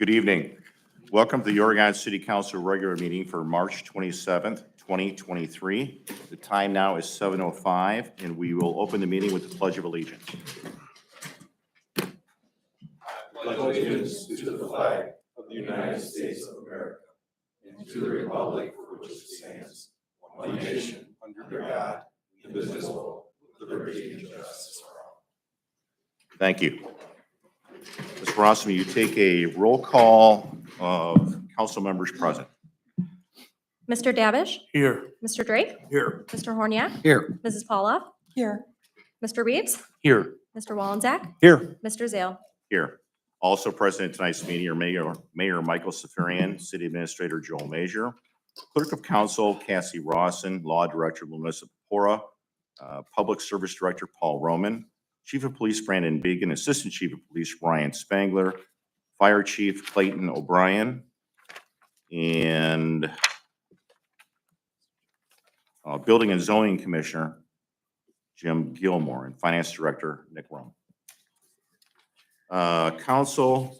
Good evening. Welcome to the Oregon City Council regular meeting for March 27th, 2023. The time now is 7:05, and we will open the meeting with the Pledge of Allegiance. Pledge allegiance to the flag of the United States of America and to the republic for which it stands, one nation, under God, indivisible, with liberty and justice for all. Thank you. Ms. Rossum, will you take a roll call of council members present? Mr. Davish? Here. Mr. Drake? Here. Mr. Horniak? Here. Mrs. Pauloff? Here. Mr. Reeves? Here. Mr. Wallensack? Here. Mr. Zale? Here. Also present at tonight's meeting are Mayor Michael Safarian, City Administrator Joel Major, Clerk of Council Cassie Rawson, Law Director Melissa Pora, Public Service Director Paul Roman, Chief of Police Brandon Began, Assistant Chief of Police Ryan Spangler, Fire Chief Clayton O'Brien, and Building and Zoning Commissioner Jim Gilmore, and Finance Director Nick Rum. Council,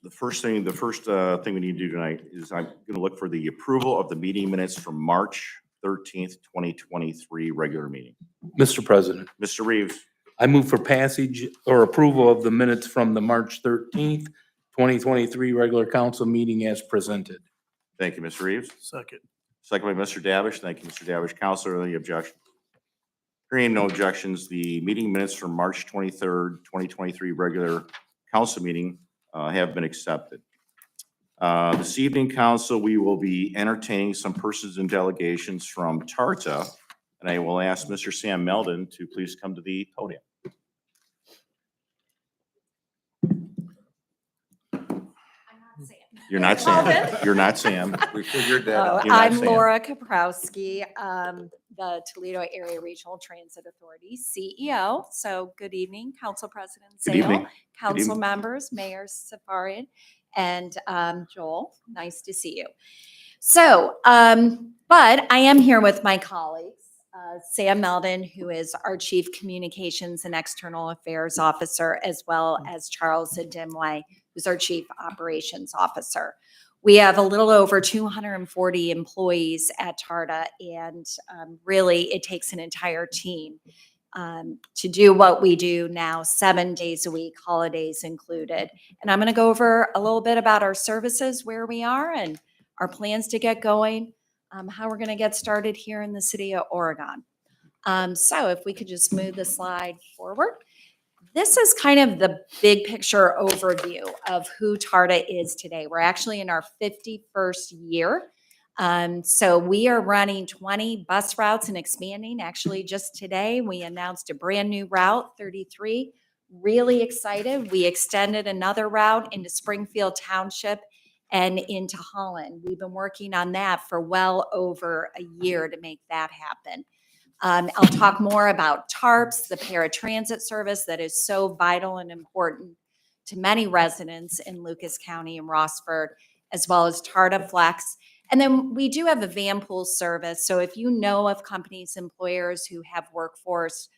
the first thing we need to do tonight is I'm going to look for the approval of the meeting minutes from March 13th, 2023 regular meeting. Mr. President, Mr. Reeves, I move for passage or approval of the minutes from the March 13th, 2023 regular council meeting as presented. thank you, Mr. Reeves. Second. Second by Mr. Davish. Thank you, Mr. Davish. Counselor, any objections? Hearing no objections, the meeting minutes from March 23rd, 2023 regular council meeting have been accepted. This evening, council, we will be entertaining some persons and delegations from TARTA, and I will ask Mr. Sam Meldon to please come to the podium. You're not Sam. You're not Sam. We figured that. You're not I'm Sam. Laura Kaprowski, the Toledo Area Regional Transit Authority CEO. So good evening, Council President Good Sale, evening. council evening. members, Mayor Safarian, and Joel. Nice to see you. So, but I am here with my colleagues, Sam Meldon, who is our Chief Communications and External Affairs Officer, as well as Charles Adimway, who's our Chief Operations Officer. We have a little over 240 employees at TARTA, and really it takes an entire team to do what we do now 7 days a week, holidays included. And I'm going to go over a little bit about our services, where we are, and our plans to get going, how we're going to get started here in the city of Oregon. So if we could just move the slide forward. This is kind of the big picture overview of who TARTA is today. We're actually in our 51st year. So we are running 20 bus routes and expanding. Actually, just today, we announced a brand new route, 33. Really excited. We extended another route into Springfield Township and into Holland. We've been working on that for well over a year to make that happen. I'll talk more about TARPS, the paratransit service that is so vital and important to many residents in Lucas County and Rossford, as well as TARTA Flex. And then we do have a van pool service. So if you know of companies, employers who have workforce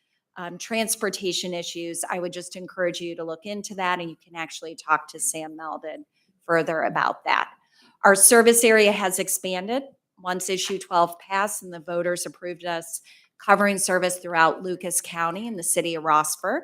transportation issues, I would just encourage you to look into that, and you can actually talk to Sam Meldon further about that. Our service area has expanded once issue 12 passed and the voters approved us covering service throughout Lucas County and the city of Rossford.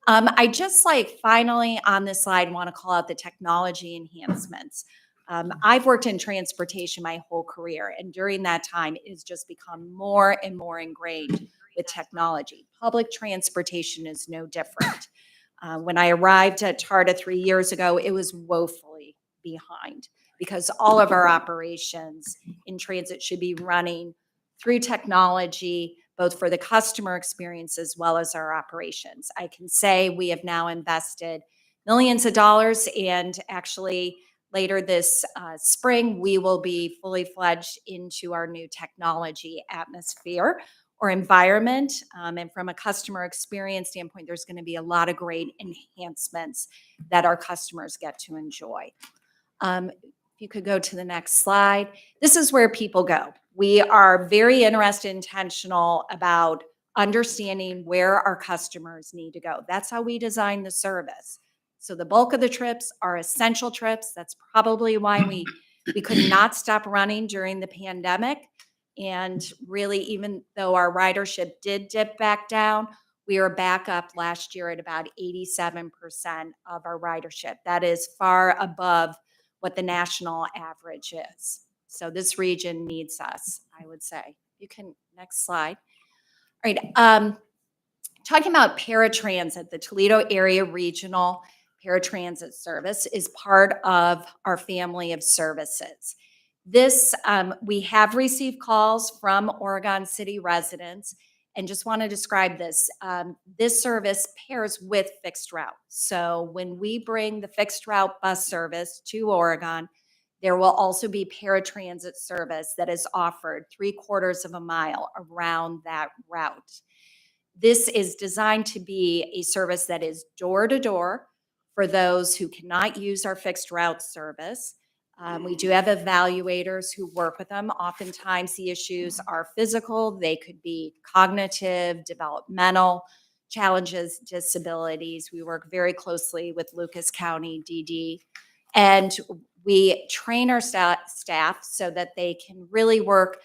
I just finally on this slide want to call out the technology enhancements. I've worked in transportation my whole career, and during that time, it has just become more and more ingrained with technology. Public transportation is no different. When I arrived at TARTA 3 years ago, it was woefully behind because all of our operations in transit should be running through technology, both for the customer experience as well as our operations. I can say we have now invested millions of dollars, and actually later this spring, we will be fully fledged into our new technology atmosphere or environment. And from a customer experience standpoint, there's going to be a lot of great enhancements that our customers get to enjoy. If you could go to the next slide. This is where people go. We are very interested, intentional about understanding where our customers need to go. That's how we design the service. So the bulk of the trips are essential trips. That's probably why we could not stop running during the pandemic. And really, even though our ridership did dip back down, we are back up last year at about 87% of our ridership. That is far above what the national average is. So this region needs us, I would say. You can, next slide. All right, talking about paratransit, the Toledo Area Regional Paratransit Service is part of our family of services. This, we have received calls from Oregon City residents, and just want to describe this. This service pairs with fixed route. So when we bring the fixed route bus service to Oregon, there will also be paratransit service that is offered 3/4 of a mile around that route. This is designed to be a service that is door to door for those who cannot use our fixed route service. We do have evaluators who work with them. Oftentimes, the issues are physical, they could be cognitive, developmental challenges, disabilities. We work very closely with Lucas County DD, and we train our staff so that they can really work,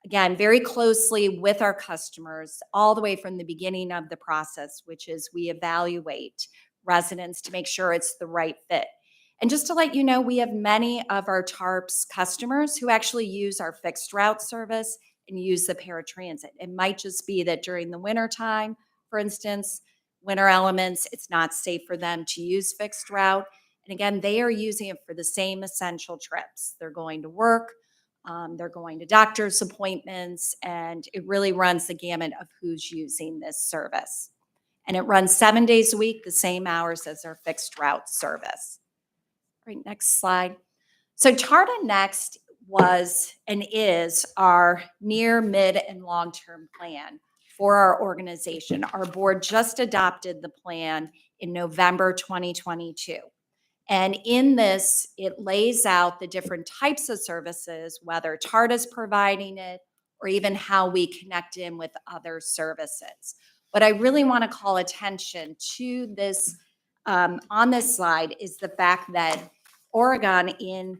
again, very closely with our customers all the way from the beginning of the process, which is we evaluate residents to make sure it's the right fit. And just to let you know, we have many of our TARPS customers who actually use our fixed route service and use the paratransit. It might just be that during the winter time, for instance, winter elements, it's not safe for them to use fixed route. And again, they are using it for the same essential trips. They're going to work, they're going to doctor's appointments, and it really runs the gamut of who's using this service. And it runs 7 days a week, the same hours as our fixed route service. All right, next slide. So TARTA Next was and is our near, mid, and long-term plan for our organization. Our board just adopted the plan in November 2022. And in this, it lays out the different types of services, whether TARTA's providing it or even how we connect in with other services. What I really want to call attention to this on this slide is the fact that Oregon in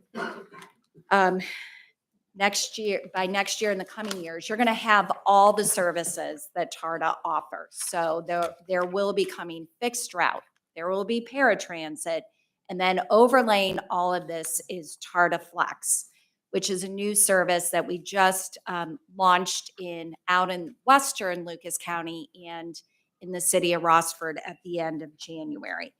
next year, by next year in the coming years, you're going to have all the services that TARTA offers. So there will be coming fixed route, there will be paratransit, and then overlaying all of this is TARTA Flex, which is a new service that we just launched out in western Lucas County and in the city of Rossford at the end of January.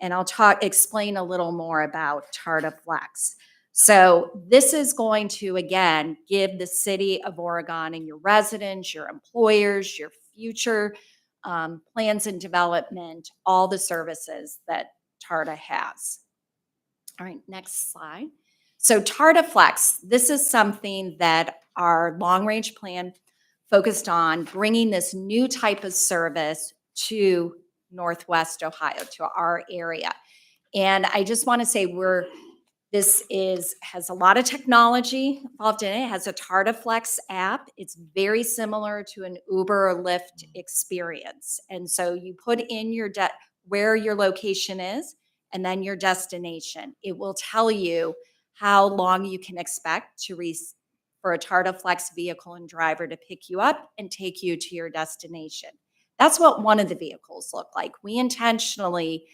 And I'll explain a little more about TARTA Flex. So this is going to, again, give the city of Oregon and your residents, your employers, your future plans and development, all the services that TARTA has. All right, next slide. So TARTA Flex, this is something that our long-range plan focused on, bringing this new type of service to Northwest Ohio, to our area. And I just want to say this has a lot of technology involved in it. It has a TARTA Flex app. It's very similar to an Uber or Lyft experience. And so you put in where your location is and then your destination. It will tell you how long you can expect for a TARTA Flex vehicle and driver to pick you up and take you to your destination. That's what one of the vehicles look like. We intentionally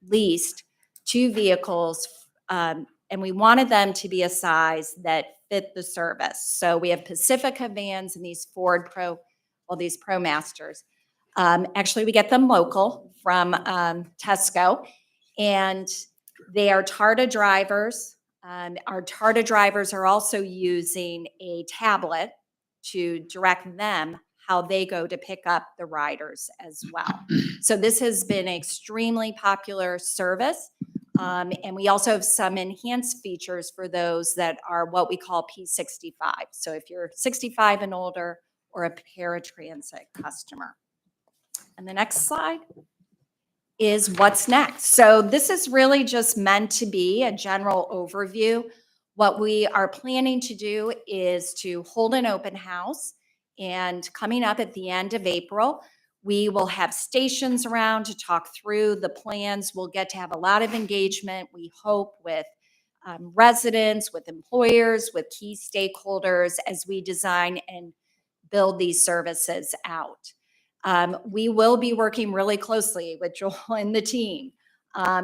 leased 2 vehicles, and we wanted them to be a size that fit the service. So we have Pacifica vans and these these ProMasters. Actually, we get them local from Tesco, and they are TARTA drivers. Our TARTA drivers are also using a tablet to direct them how they go to pick up the riders as well. So this has been an extremely popular service. And we also have some enhanced features for those that are what we call P65. So if you're 65 and older or a paratransit customer. And the next slide is what's next. So this is really just meant to be a general overview. What we are planning to do is to hold an open house, and coming up at the end of April, We will have stations around to talk through the plans. We'll get to have a lot of engagement, we hope, with residents, with employers, with key stakeholders as we design and build these services out. We will be working really closely with Joel and the team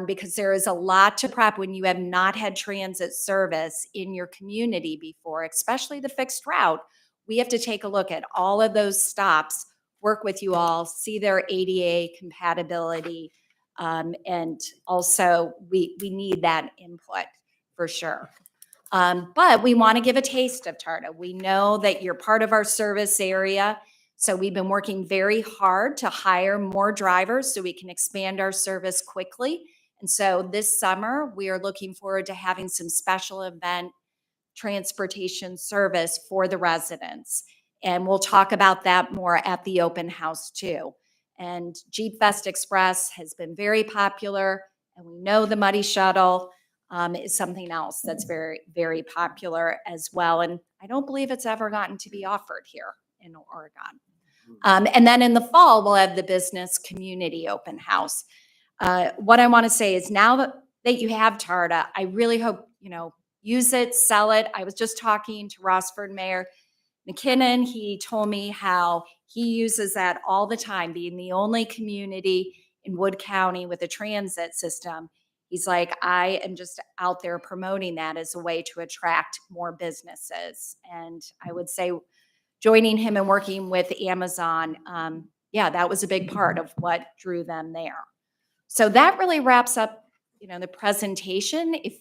because there is a lot to prep when you have not had transit service in your community before, especially the fixed route. We have to take a look at all of those stops, work with you all, see their ADA compatibility, and also we need that input for sure. But we want to give a taste of TARTA. We know that you're part of our service area. So we've been working very hard to hire more drivers so we can expand our service quickly. And so this summer, we are looking forward to having some special event transportation service for the residents. And we'll talk about that more at the open house too. And Jeep Fest Express has been very popular, and we know the Muddy Shuttle is something else that's very, very popular as well. And I don't believe it's ever gotten to be offered here in Oregon. And then in the fall, we'll have the business community open house. What I want to say is now that you have TARTA, I really hope, use it, sell it. I was just talking to Rossford Mayor McKinnon. He told me how he uses that all the time, being the only community in Wood County with a transit system. He's like, I am just out there promoting that as a way to attract more businesses. And I would say joining him and working with Amazon, that was a big part of what drew them there. So that really wraps up, the presentation. If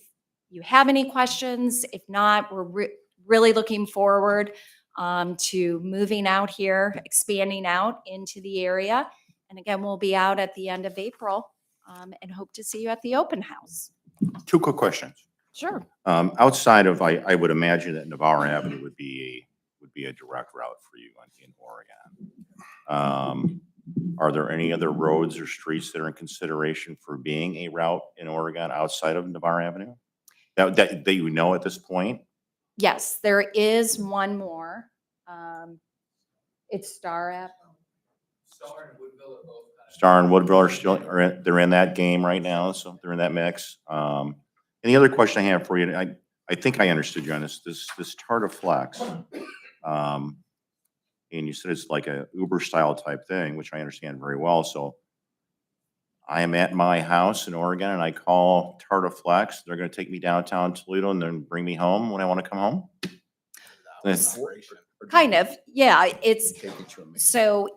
you have any questions, if not, we're really looking forward to moving out here, expanding out into the area. And again, we'll be out at the end of April and hope to see you at the open house. 2 quick questions. Sure. Outside of, I would imagine that Navarre Avenue would be a direct route for you in Oregon. Are there any other roads or streets that are in consideration for being a route in Oregon outside of Navarre Avenue? That you know at this point? Yes, there is one more. It's Star App. Star and Woodville are still, they're in that game right now, so they're in that mix. And the other question I have for you, I think I understood you on this TARTA Flex. And you said it's like a Uber style type thing, which I understand very well. So I am at my house in Oregon and I call TARTA Flex. They're going to take me downtown Toledo and then bring me home when I want to come home. Kind of, yeah. So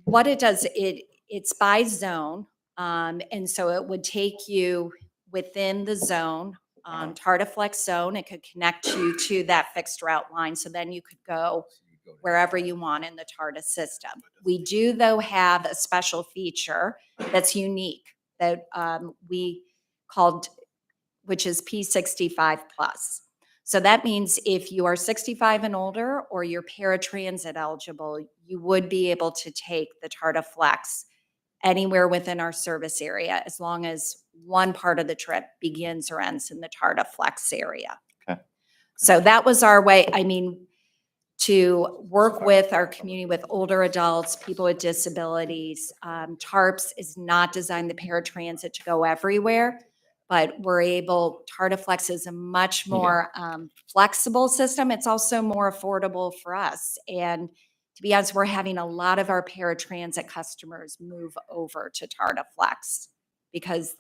what it does, it's by zone. And so it would take you within the zone, TARTA Flex zone. It could connect you to that fixed route line. So then you could go wherever you want in the TARTA system. We do, though, have a special feature that's unique that we called, which is P65 Plus. So that means if you are 65 and older or you're paratransit eligible, you would be able to take the TARTA Flex anywhere within our service area as long as one part of the trip begins or ends in the TARTA Flex area. Okay. So that was our way, to work with our community with older adults, people with disabilities. TARPS is not designed the paratransit to go everywhere, but TARTA Flex is a much more flexible system. It's also more affordable for us. And to be honest, we're having a lot of our paratransit customers move over to TARTA Flex because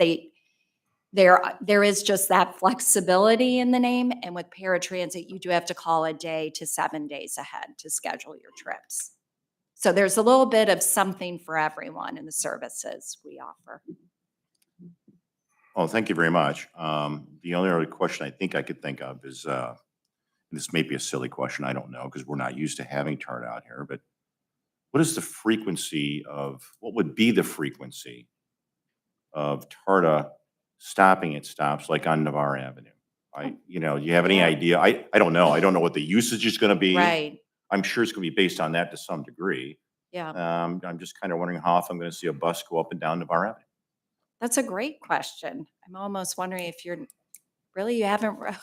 there is just that flexibility in the name. And with paratransit, you do have to call a day to 7 days ahead to schedule your trips. So there's a little bit of something for everyone in the services we offer. Well, thank you very much. The only other question I think I could think of is, this may be a silly question, I don't know, because we're not used to having TARTA out here, but what would be the frequency of TARTA stopping at stops like on Navarre Avenue? Do you have any idea? I don't know. I don't know what the usage is going to be. Right. I'm sure it's going to be based on that to some degree. Yeah. I'm just kind of wondering how often I'm going to see a bus go up and down Navarre Avenue. That's a great question. I'm almost wondering if you haven't rode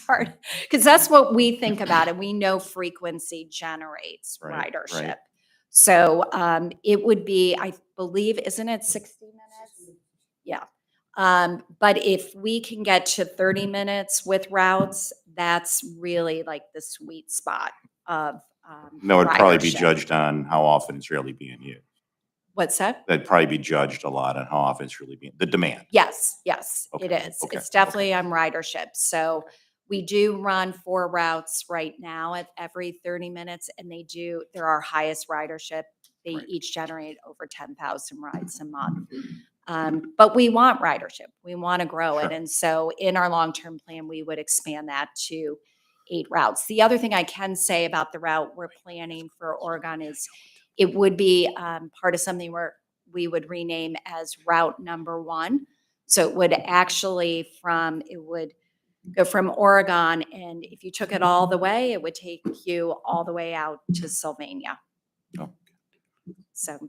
TARTA, because that's what we think about, and we know frequency generates Right, ridership. right. So it would be, I believe, isn't it 60 minutes? Yeah. But if we can get to 30 minutes with routes, that's really like the sweet spot of That would probably be ridership. judged on how often it's really being used. What's that? That'd probably be judged a lot on how often it's really being, the demand. Yes, yes, it Okay, is. okay, It's definitely on ridership. So we do run 4 routes right now at every 30 minutes, and they're our highest ridership. They Right. each generate over 10,000 rides a month. But we want ridership. We want to grow it. Sure. And so in our long-term plan, we would expand that to 8 routes. The other thing I can say about the route we're planning for Oregon is it would be part of something where we would rename as Route Number 1. So it would actually it would go from Oregon, and if you took it all the way, it would take you all the way out to Sylvania. Oh. So,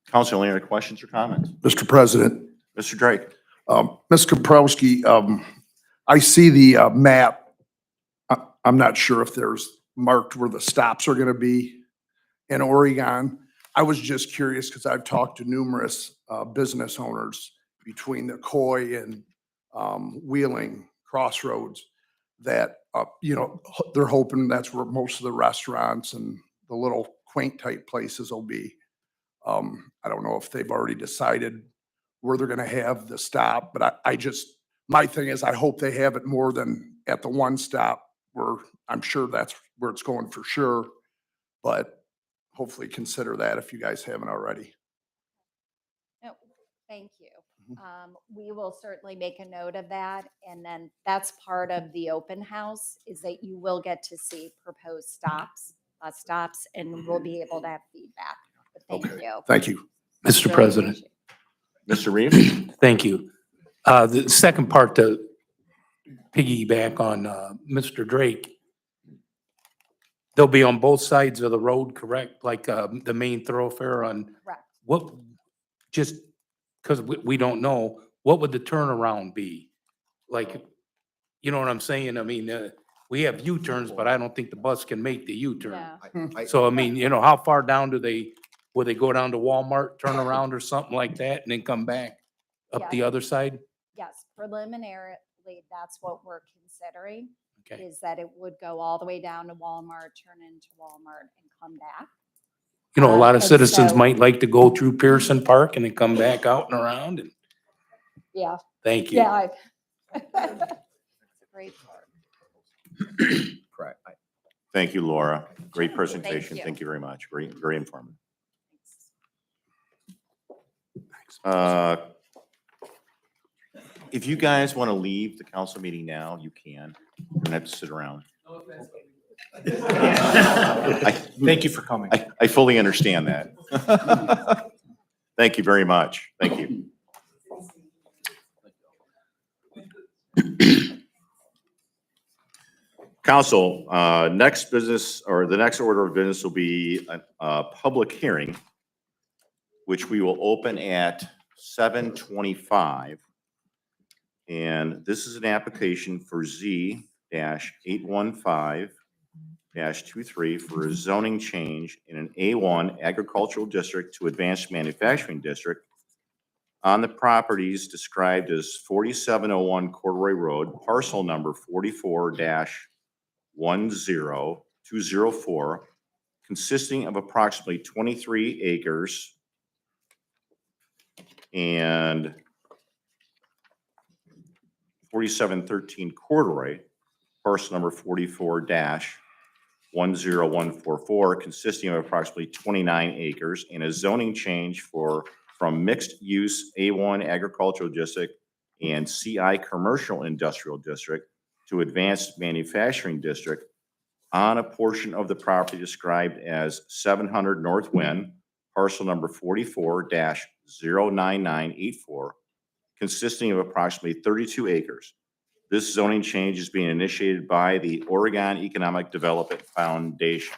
Council, any other questions or comments? Mr. President, Mr. Drake? Ms. Kaprowski, I see the map. I'm not sure if there's marked where the stops are going to be in Oregon. I was just curious because I've talked to numerous business owners between the Coy and Wheeling Crossroads that, they're hoping that's where most of the restaurants and the little quaint type places will be. I don't know if they've already decided where they're gonna have the stop, but my thing is I hope they have it more than at the one stop where I'm sure that's where it's going for sure. But hopefully consider that if you guys haven't already. no, thank you. We will certainly make a note of that. And then that's part of the open house is that you will get to see proposed bus stops, and we'll be able to have feedback. But thank Okay. you. Thank you. Mr. Really President, appreciate it. Mr. Reeves? thank you. The second part to piggyback on Mr. Drake, they'll be on both sides of the road, correct? Like the main thoroughfare on Correct. what, just because we don't know, what would the turnaround be? Like, you know what I'm saying? I mean, we have U-turns, but I don't think the bus can make the U-turn. Yeah. So I mean, how far down will they go down to Walmart, turn around or something like that, and then come back up the Yeah. other side? Yes, preliminarily, that's what we're considering, Okay. is that it would go all the way down to Walmart, turn into Walmart and come back. A lot of And citizens so- might like to go through Pearson Park and then come back out and around, and Yeah, thank you. yeah. It's a great part. Correct. Thank you, Laura. Great Thank presentation. you. Thank you very much. Very informative. If you guys want to leave the council meeting now, you can. You don't have to sit around. Thank you for coming. I fully understand that. Thank you very much. Thank you. Council, next business, or the next order of business will be a public hearing, which we will open at 7:25. And this is an application for Z-815-23 for a zoning change in an A1 agricultural district to advanced manufacturing district on the properties described as 4701 Corduroy Road, parcel number 44-10204, consisting of approximately 23 acres and 4713 Corduroy, parcel number 44-10144, consisting of approximately 29 acres, and a zoning change from mixed-use A1 agricultural district and CI commercial industrial district to advanced manufacturing district on a portion of the property described as 700 North Wind, parcel number 44-09984, consisting of approximately 32 acres. This zoning change is being initiated by the Oregon Economic Development Foundation.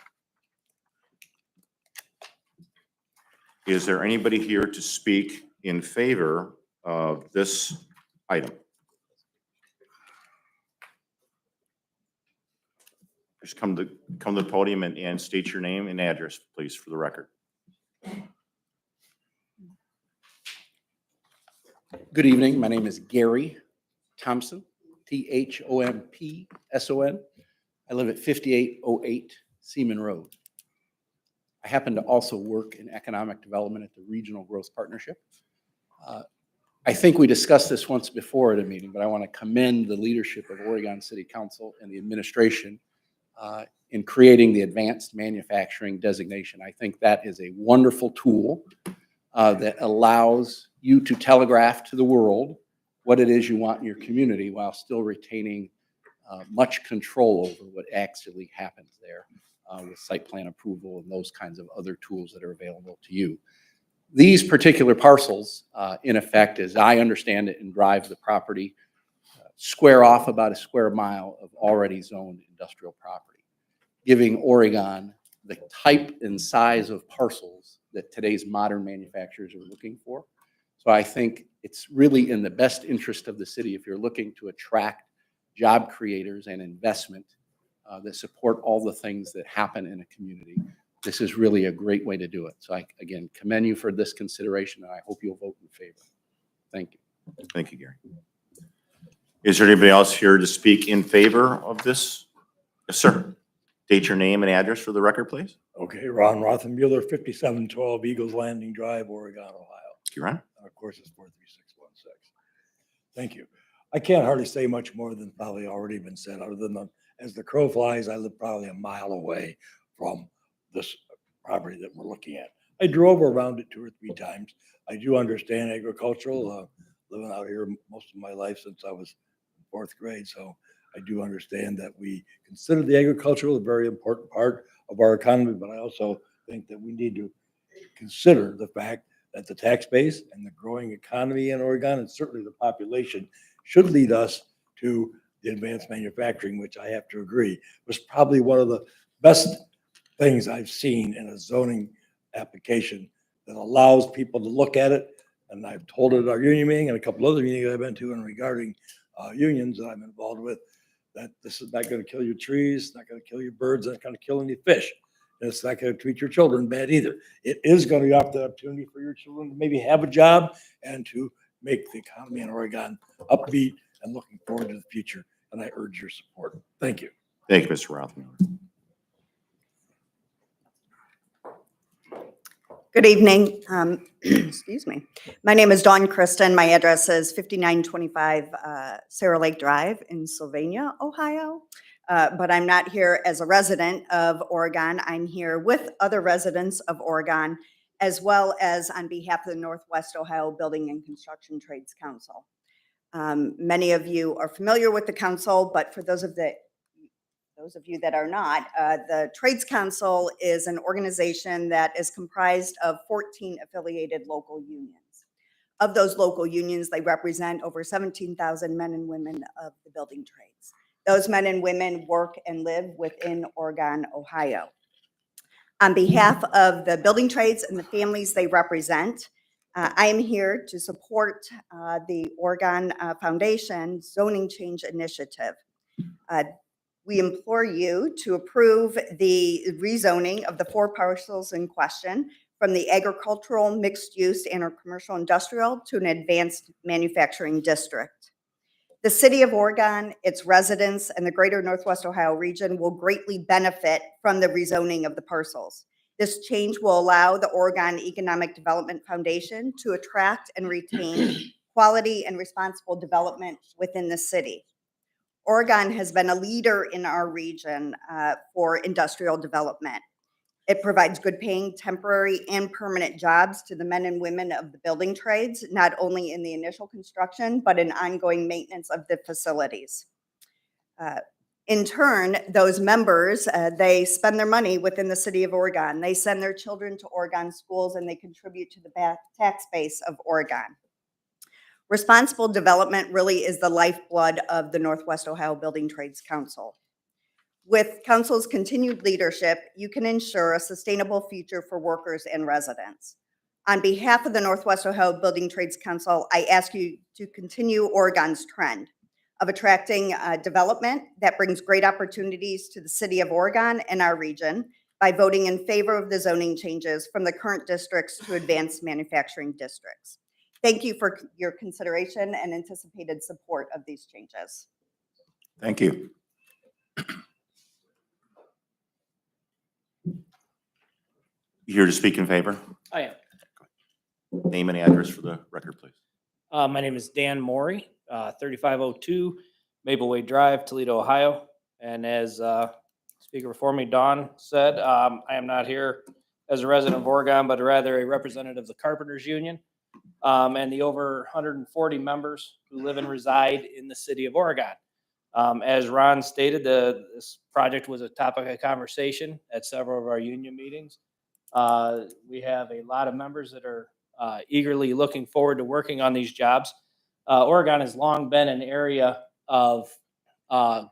Is there anybody here to speak in favor of this item? Just come to the podium and state your name and address, please, for the record. Good evening. My name is Gary Thompson, Thompson. I live at 5808 Seaman Road. I happen to also work in economic development at the Regional Growth Partnership. I think we discussed this once before at a meeting, but I want to commend the leadership of Oregon City Council and the administration in creating the advanced manufacturing designation. I think that is a wonderful tool that allows you to telegraph to the world what it is you want in your community while still retaining much control over what actually happens there with site plan approval and those kinds of other tools that are available to you. These particular parcels, in effect, as I understand it and drive the property, square off about a square mile of already zoned industrial property, giving Oregon the type and size of parcels that today's modern manufacturers are looking for. So I think it's really in the best interest of the city if you're looking to attract job creators and investment that support all the things that happen in a community. This is really a great way to do it. So I, again, commend you for this consideration, and I hope you'll vote in favor. Thank you. Thank you, Gary. Is there anybody else here to speak in favor of this? Yes, sir. State your name and address for the record, please. Okay, Ron Rothenbuehler, 5712 Eagles Landing Drive, Oregon, Ohio. Thank you, Ron. Of course, it's 43616. Thank you. I can't hardly say much more than probably already been said, other than as the crow flies, I live probably a mile away from this property that we're looking at. I drove around it 2 or 3 times. I do understand agricultural, living out here most of my life since I was in 4th grade. So I do understand that we consider the agricultural a very important part of our economy, but I also think that we need to consider the fact that the tax base and the growing economy in Oregon, and certainly the population, should lead us to the advanced manufacturing, which I have to agree was probably one of the best things I've seen in a zoning application that allows people to look at it. And I've told it at our union meeting and a couple other meetings I've been to and regarding unions that I'm involved with, that this is not going to kill your trees, not going to kill your birds, not going to kill any fish. And it's not going to treat your children bad either. It is going to offer the opportunity for your children to maybe have a job and to make the economy in Oregon upbeat and looking forward to the future. And I urge your support. Thank you. Thank you, Mr. Rothenbuehler. Good evening. Excuse me. My name is Dawn Kristen. My address is 5925 Sarah Lake Drive in Sylvania, Ohio. But I'm not here as a resident of Oregon. I'm here with other residents of Oregon, as well as on behalf of the Northwest Ohio Building and Construction Trades Council. Many of you are familiar with the council, but for those of you that are not, the Trades Council is an organization that is comprised of 14 affiliated local unions. Of those local unions, they represent over 17,000 men and women of the building trades. Those men and women work and live within Oregon, Ohio. On behalf of the building trades and the families they represent, I am here to support the Oregon Foundation Zoning Change Initiative. We implore you to approve the rezoning of the 4 parcels in question from the agricultural, mixed use, and or commercial industrial to an advanced manufacturing district. The city of Oregon, its residents, and the greater Northwest Ohio region will greatly benefit from the rezoning of the parcels. This change will allow the Oregon Economic Development Foundation to attract and retain quality and responsible development within the city. Oregon has been a leader in our region for industrial development. It provides good paying temporary and permanent jobs to the men and women of the building trades, not only in the initial construction, but in ongoing maintenance of the facilities. In turn, those members, they spend their money within the city of Oregon. They send their children to Oregon schools and they contribute to the tax base of Oregon. Responsible development really is the lifeblood of the Northwest Ohio Building Trades Council. With council's continued leadership, you can ensure a sustainable future for workers and residents. On behalf of the Northwest Ohio Building Trades Council, I ask you to continue Oregon's trend. of attracting development that brings great opportunities to the city of Oregon and our region by voting in favor of the zoning changes from the current districts to advanced manufacturing districts. Thank you for your consideration and anticipated support of these changes. Thank you. You here to speak in favor? I am. Name and address for the record, please. My name is Dan Maury, 3502 Maple Way Drive, Toledo, Ohio. And as speaker before me, Dawn, said, I am not here as a resident of Oregon, but rather a representative of the Carpenters Union and the over 140 members who live and reside in the city of Oregon. As Ron stated, this project was a topic of conversation at several of our union meetings. We have a lot of members that are eagerly looking forward to working on these jobs. Oregon has long been an area of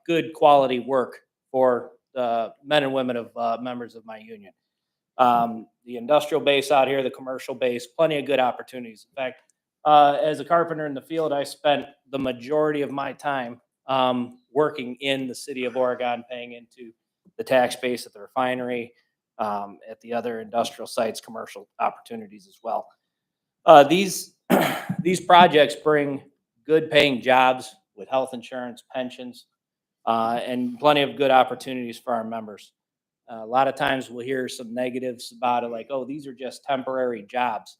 good quality work for the men and women of members of my union. The industrial base out here, the commercial base, plenty of good opportunities. In fact, as a carpenter in the field, I spent the majority of my time working in the city of Oregon, paying into the tax base at the refinery, at the other industrial sites, commercial opportunities as well. These projects bring good paying jobs with health insurance, pensions, and plenty of good opportunities for our members. A lot of times we'll hear some negatives about it, like, oh, these are just temporary jobs.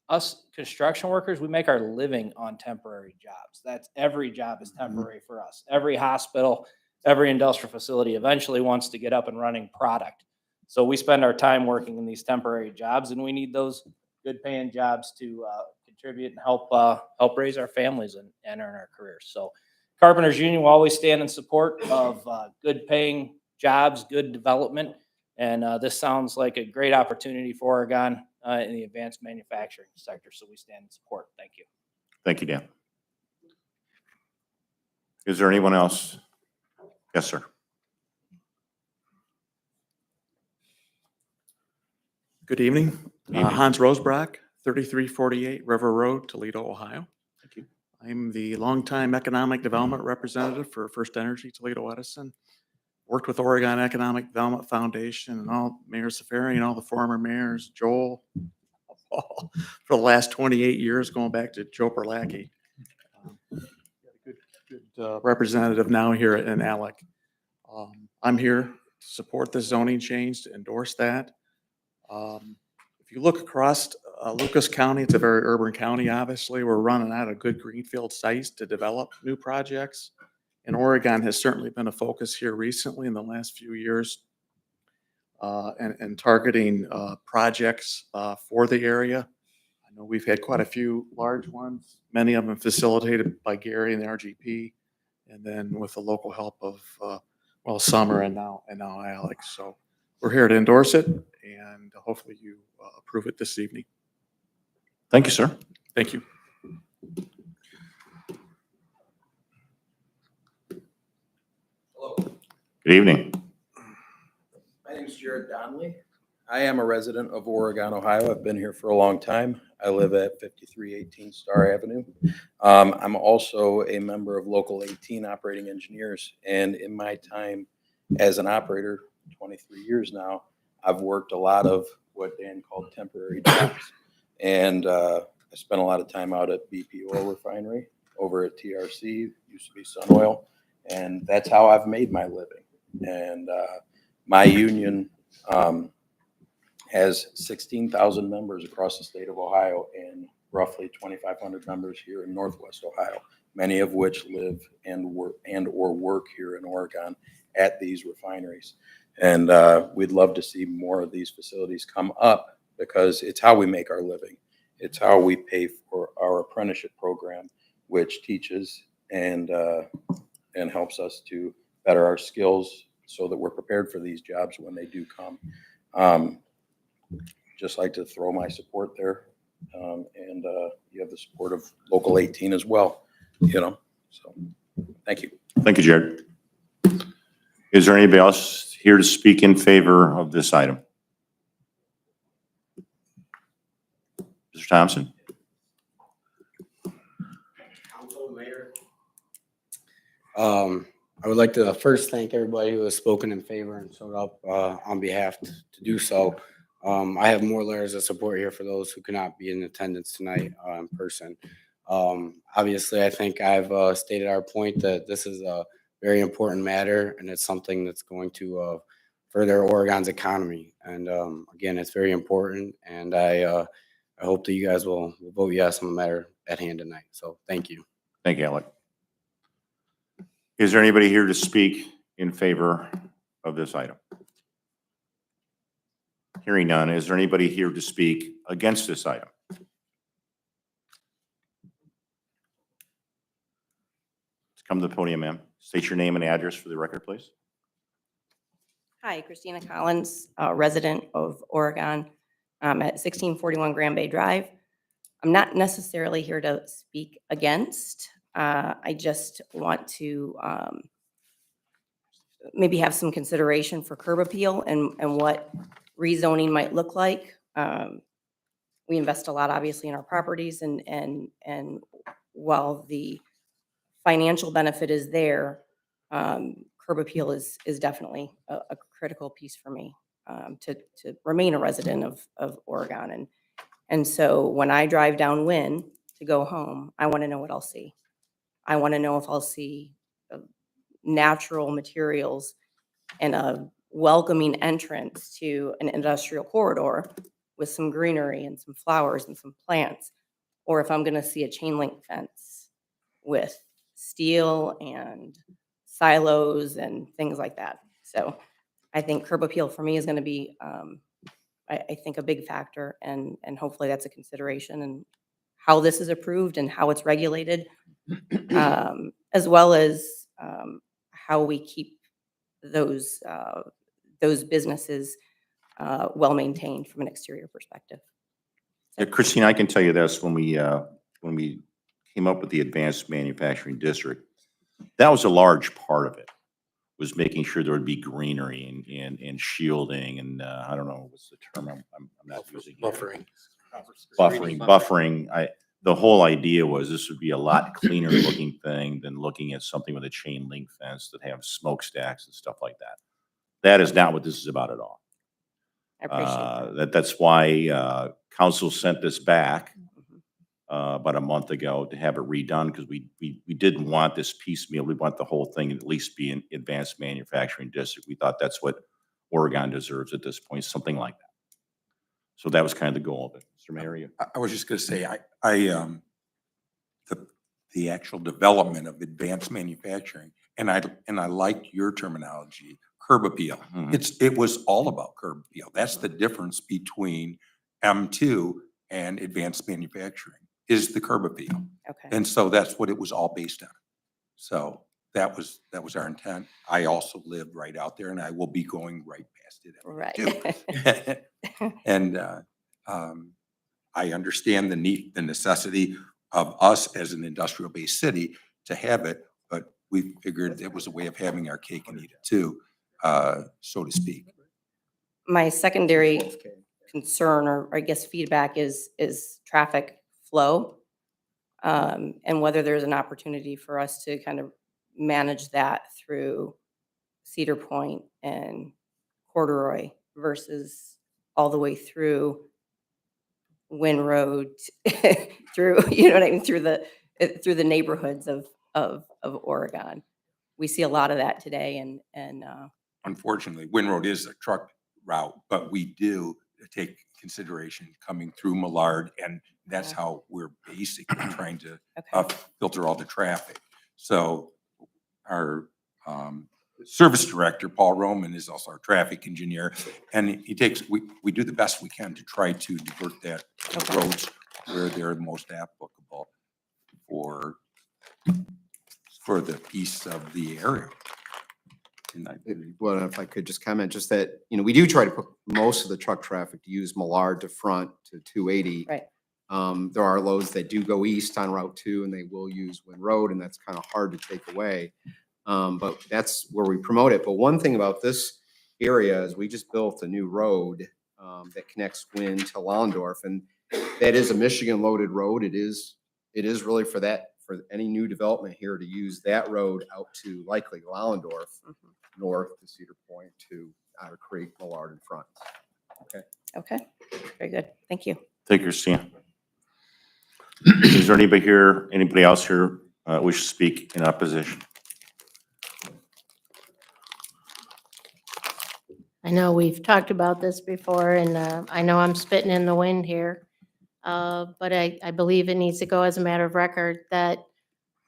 Us construction workers, we make our living on temporary jobs. That's every job is temporary for us. Every hospital, every industrial facility eventually wants to get up and running product. So we spend our time working in these temporary jobs, and we need those good paying jobs to contribute and help raise our families and earn our careers. So Carpenters Union will always stand in support of good paying jobs, good development. And this sounds like a great opportunity for Oregon in the advanced manufacturing sector. So we stand in support. Thank you. Thank you, Dan. Is there anyone else? Yes, sir. Good evening. Evening. Hans Rosebrock, 3348 River Road, Toledo, Ohio. Thank you. I'm the longtime economic development representative for First Energy Toledo Edison. Worked with Oregon Economic Development Foundation and all Mayor Safari and all the former mayors, Joel, Paul, for the last 28 years, going back to Joe Perlacki. Good representative now here in Alec. I'm here to support the zoning change, to endorse that. If you look across Lucas County, it's a very urban county, obviously. We're running out of good greenfield sites to develop new projects. And Oregon has certainly been a focus here recently in the last few years and targeting projects for the area. I know we've had quite a few large ones, many of them facilitated by Gary and the RGP, and then with the local help of, Summer and now Alex. So we're here to endorse it, and hopefully you approve it this evening. Thank you, sir. Thank you. Good evening. My name is Jared Donnelly. I am a resident of Oregon, Ohio. I've been here for a long time. I live at 5318 Star Avenue. I'm also a member of Local 18 Operating Engineers, and in my time as an operator, 23 years now, I've worked a lot of what Dan called temporary jobs. And I spent a lot of time out at BP Oil Refinery, over at TRC, used to be Sun Oil, and that's how I've made my living. And my union has 16,000 members across the state of Ohio and roughly 2,500 members here in Northwest Ohio, many of which live and or work here in Oregon at these refineries. And we'd love to see more of these facilities come up because it's how we make our living. It's how we pay for our apprenticeship program, which teaches and helps us to better our skills so that we're prepared for these jobs when they do come. Just like to throw my support there. And you have the support of Local 18 as well, so thank you. Thank you, Jared. Is there anybody else here to speak in favor of this item? Mr. Thompson? Council, Mayor, I would like to first thank everybody who has spoken in favor and showed up on behalf to do so. I have more letters of support here for those who cannot be in attendance tonight in person. Obviously, I think I've stated our point that this is a very important matter and it's something that's going to further Oregon's economy. And again, it's very important. And I hope that you guys will vote yes on the matter at hand tonight. So thank you. Thank you, Alec. Is there anybody here to speak in favor of this item? Hearing none, is there anybody here to speak against this item? Let's come to the podium, ma'am. State your name and address for the record, please. Hi, Christina Collins, resident of Oregon, at 1641 Grand Bay Drive. I'm not necessarily here to speak against. I just want to maybe have some consideration for curb appeal and what rezoning might look like. We invest a lot, obviously, in our properties, and while the financial benefit is there, curb appeal is definitely a critical piece for me to remain a resident of Oregon. And so when I drive down Wynn to go home, I want to know what I'll see. I want to know if I'll see natural materials and a welcoming entrance to an industrial corridor with some greenery and some flowers and some plants, or if I'm going to see a chain link fence with steel and silos and things like that. So I think curb appeal for me is going to be, I think, a big factor, and hopefully that's a consideration, and how this is approved and how it's regulated, as well as how we keep those businesses well maintained from an exterior perspective. Yeah, Christine, I can tell you this, when we came up with the Advanced Manufacturing District, that was a large part of it, was making sure there would be greenery and shielding and, I don't know, what's the term I'm not using here. Buffering. The whole idea was this would be a lot cleaner looking thing than looking at something with a chain link fence that have smokestacks and stuff like that. That is not what this is about at all. I appreciate that. That's why council sent this back about a month ago to have it redone, because we didn't want this piecemeal. We want the whole thing at least be an Advanced Manufacturing District. We thought that's what Oregon deserves at this point, something like that. So that was kind of the goal of it. Mr. Mayor, I was just going to say, the actual development of advanced manufacturing, and I like your terminology, curb appeal. It was all about curb appeal. That's the difference between M2 and advanced manufacturing, is the curb appeal. Okay. And so that's what it was all based on. So that was our intent. I also live right out there, and I will be going right past it every day, too. And I understand the necessity of us as an industrial-based city to have it, but we figured it was a way of having our cake and eat it too, so to speak. My secondary concern, or I guess feedback, is traffic flow, and whether there's an opportunity for us to kind of manage that through Cedar Point and Corduroy versus all the way through Wynn Road, through, you know what I mean, through the neighborhoods of Oregon. We see a lot of that today, and Unfortunately, Wynn Road is a truck route, but we do take consideration coming through Millard, and that's how we're basically trying to filter all the traffic. So our service director, Paul Roman, is also our traffic engineer, and we do the best we can to try to divert that to roads where they're the most applicable for the piece of the area. Well, if I could just comment, just that, we do try to put most of the truck traffic to use Millard to front to 280. Right. There are loads that do go east on Route 2, and they will use Wynn Road, and that's kind of hard to take away. But that's where we promote it. But one thing about this area is we just built a new road that connects Wynn to Lallendorf, and that is a Michigan loaded road. It is really for for any new development here to use that road out to likely Lallendorf, north to Cedar Point to Otter Creek, Millard in front. Okay. Okay, very good. Thank you. Thank you, Christina. Is there anybody else here wish to speak in opposition? I know we've talked about this before, and I know I'm spitting in the wind here. But I believe it needs to go as a matter of record that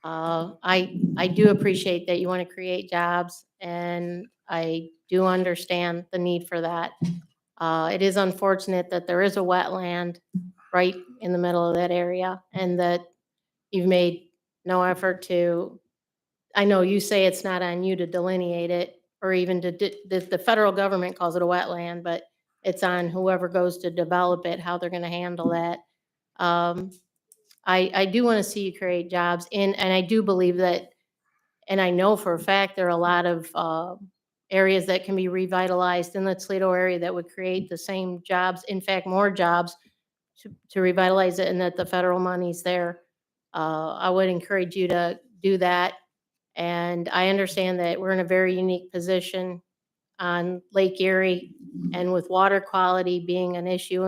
I do appreciate that you want to create jobs, and I do understand the need for that. It is unfortunate that there is a wetland right in the middle of that area, and that you've made no effort to, I know you say it's not on you to delineate it, or even the federal government calls it a wetland, but it's on whoever goes to develop it, how they're going to handle that. I do want to see you create jobs, and I do believe that, and I know for a fact there are a lot of areas that can be revitalized in the Toledo area that would create the same jobs, in fact, more jobs to revitalize it, and that the federal money's there. I would encourage you to do that. And I understand that we're in a very unique position on Lake Erie, and with water quality being an issue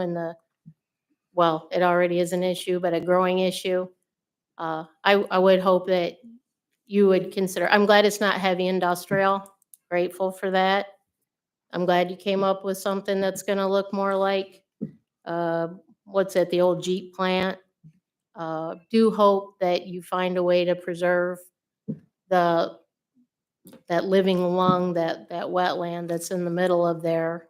well, it already is an issue, but a growing issue. I would hope that you would consider, I'm glad it's not heavy industrial, grateful for that. I'm glad you came up with something that's gonna look more like, what's it, the old Jeep plant. Do hope that you find a way to preserve that living along that wetland that's in the middle of there.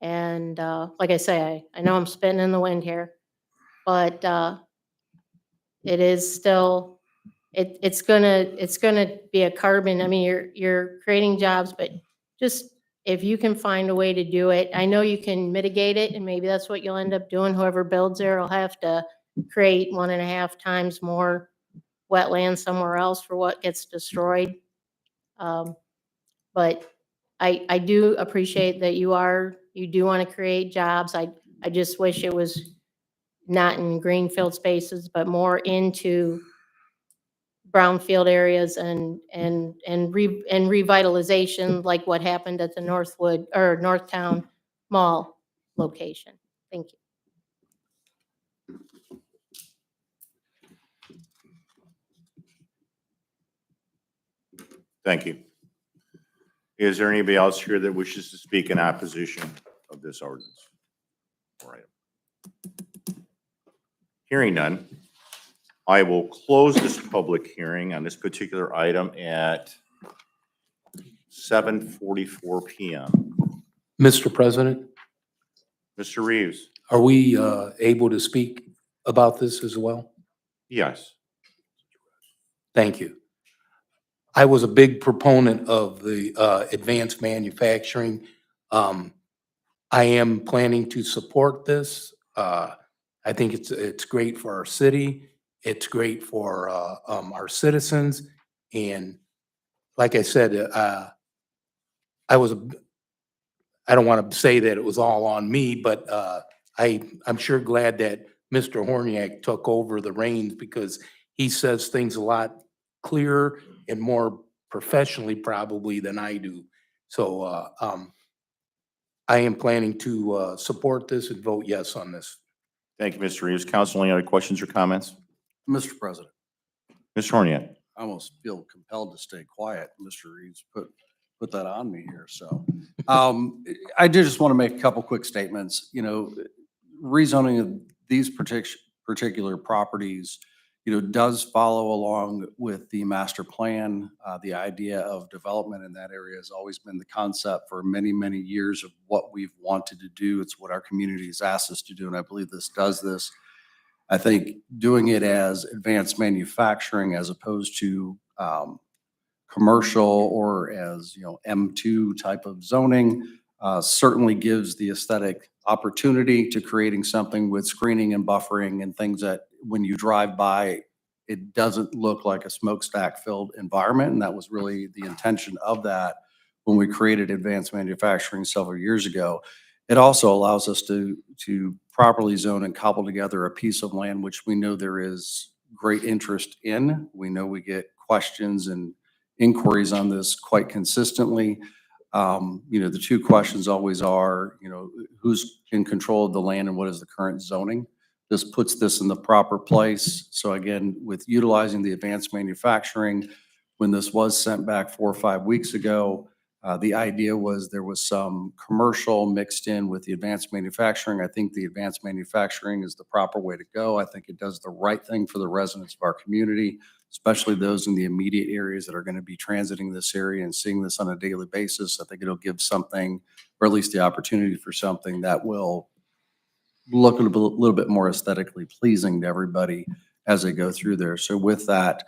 And like I say, I know I'm spitting in the wind here, but it is still, it's gonna be a carbon. I mean, you're creating jobs, but just if you can find a way to do it, I know you can mitigate it, and maybe that's what you'll end up doing. Whoever builds there will have to create 1.5 times more wetland somewhere else for what gets destroyed. But I do appreciate that you do want to create jobs. I just wish it was not in greenfield spaces, but more into brownfield areas and revitalization, like what happened at the Northwood or Northtown Mall location. Thank you. Thank you. Is there anybody else here that wishes to speak in opposition of this ordinance? All right. Hearing none, I will close this public hearing on this particular item at 7:44 PM. Mr. President, Mr. Reeves? are we able to speak about this as well? Yes. Thank you. I was a big proponent of the advanced manufacturing. I am planning to support this. I think it's great for our city. It's great for our citizens. And like I said, I don't want to say that it was all on me, but I'm sure glad that Mr. Horniak took over the reins, because he says things a lot clearer and more professionally probably than I do. So I am planning to support this and vote yes on this. Thank you, Mr. Reeves. Council, any other questions or comments? Mr. President, Mr. Horniak? I almost feel compelled to stay quiet. Mr. Reeves put that on me here. So I do just want to make a couple quick statements. You know, rezoning of these particular properties, you know, does follow along with the master plan. The idea of development in that area has always been the concept for many, many years of what we've wanted to do. It's what our community has asked us to do, and I believe this does this. I think doing it as advanced manufacturing as opposed to commercial or as, you know, M2 type of zoning certainly gives the aesthetic opportunity to creating something with screening and buffering and things that when you drive by, it doesn't look like a smokestack filled environment. And that was really the intention of that when we created advanced manufacturing several years ago. It also allows us to properly zone and cobble together a piece of land, which we know there is great interest in. We know we get questions and inquiries on this quite consistently. The two questions always are, who's in control of the land and what is the current zoning? This puts this in the proper place. So again, with utilizing the advanced manufacturing, when this was sent back 4 or 5 weeks ago, the idea was there was some commercial mixed in with the advanced manufacturing. I think the advanced manufacturing is the proper way to go. I think it does the right thing for the residents of our community, especially those in the immediate areas that are going to be transiting this area and seeing this on a daily basis. I think it'll give something, or at least the opportunity for something that will look a little bit more aesthetically pleasing to everybody as they go through there. So with that,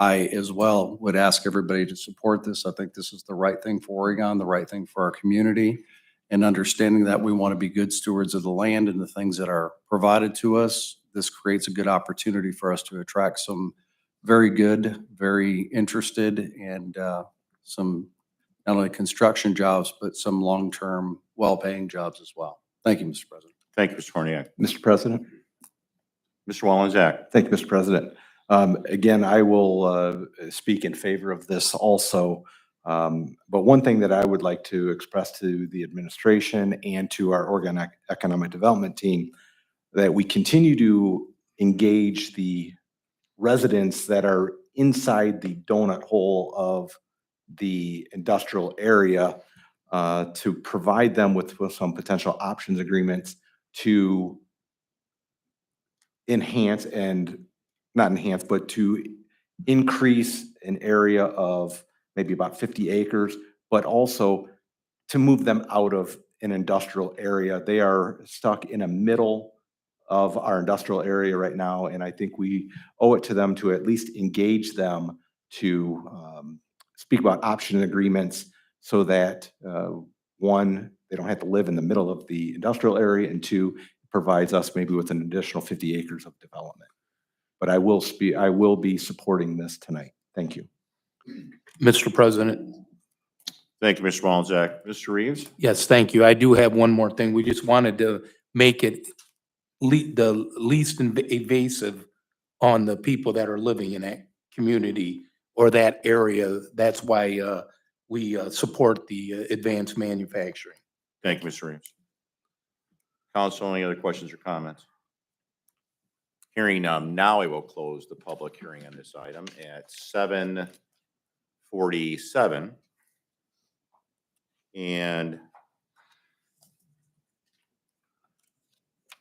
I as well would ask everybody to support this. I think this is the right thing for Oregon, the right thing for our community, and understanding that we want to be good stewards of the land and the things that are provided to us. This creates a good opportunity for us to attract some very good, very interested, and some not only construction jobs, but some long-term, well-paying jobs as well. Thank you, Mr. President. Thank you, Mr. Horniak. Mr. President. Mr. Walenzak. Thank you, Mr. President. Again, I will speak in favor of this also. But one thing that I would like to express to the administration and to our Oregon Economic Development team, that we continue to engage the residents that are inside the donut hole of the industrial area to provide them with some potential options agreements to enhance and not enhance, but to increase an area of maybe about 50 acres, but also to move them out of an industrial area. They are stuck in a middle of our industrial area right now, and I think we owe it to them to at least engage them to speak about option agreements so that one, they don't have to live in the middle of the industrial area, and two, it provides us maybe with an additional 50 acres of development. But I will be supporting this tonight. Thank you. Mr. President. Thank you, Mr. Walenzak. Mr. Reeves? Yes, thank you. I do have one more thing. We just wanted to make it the least invasive on the people that are living in that community or that area. That's why we support the advanced manufacturing. Thank you, Mr. Reeves. Council, any other questions or comments? Hearing none, now I will close the public hearing on this item at 7:47. And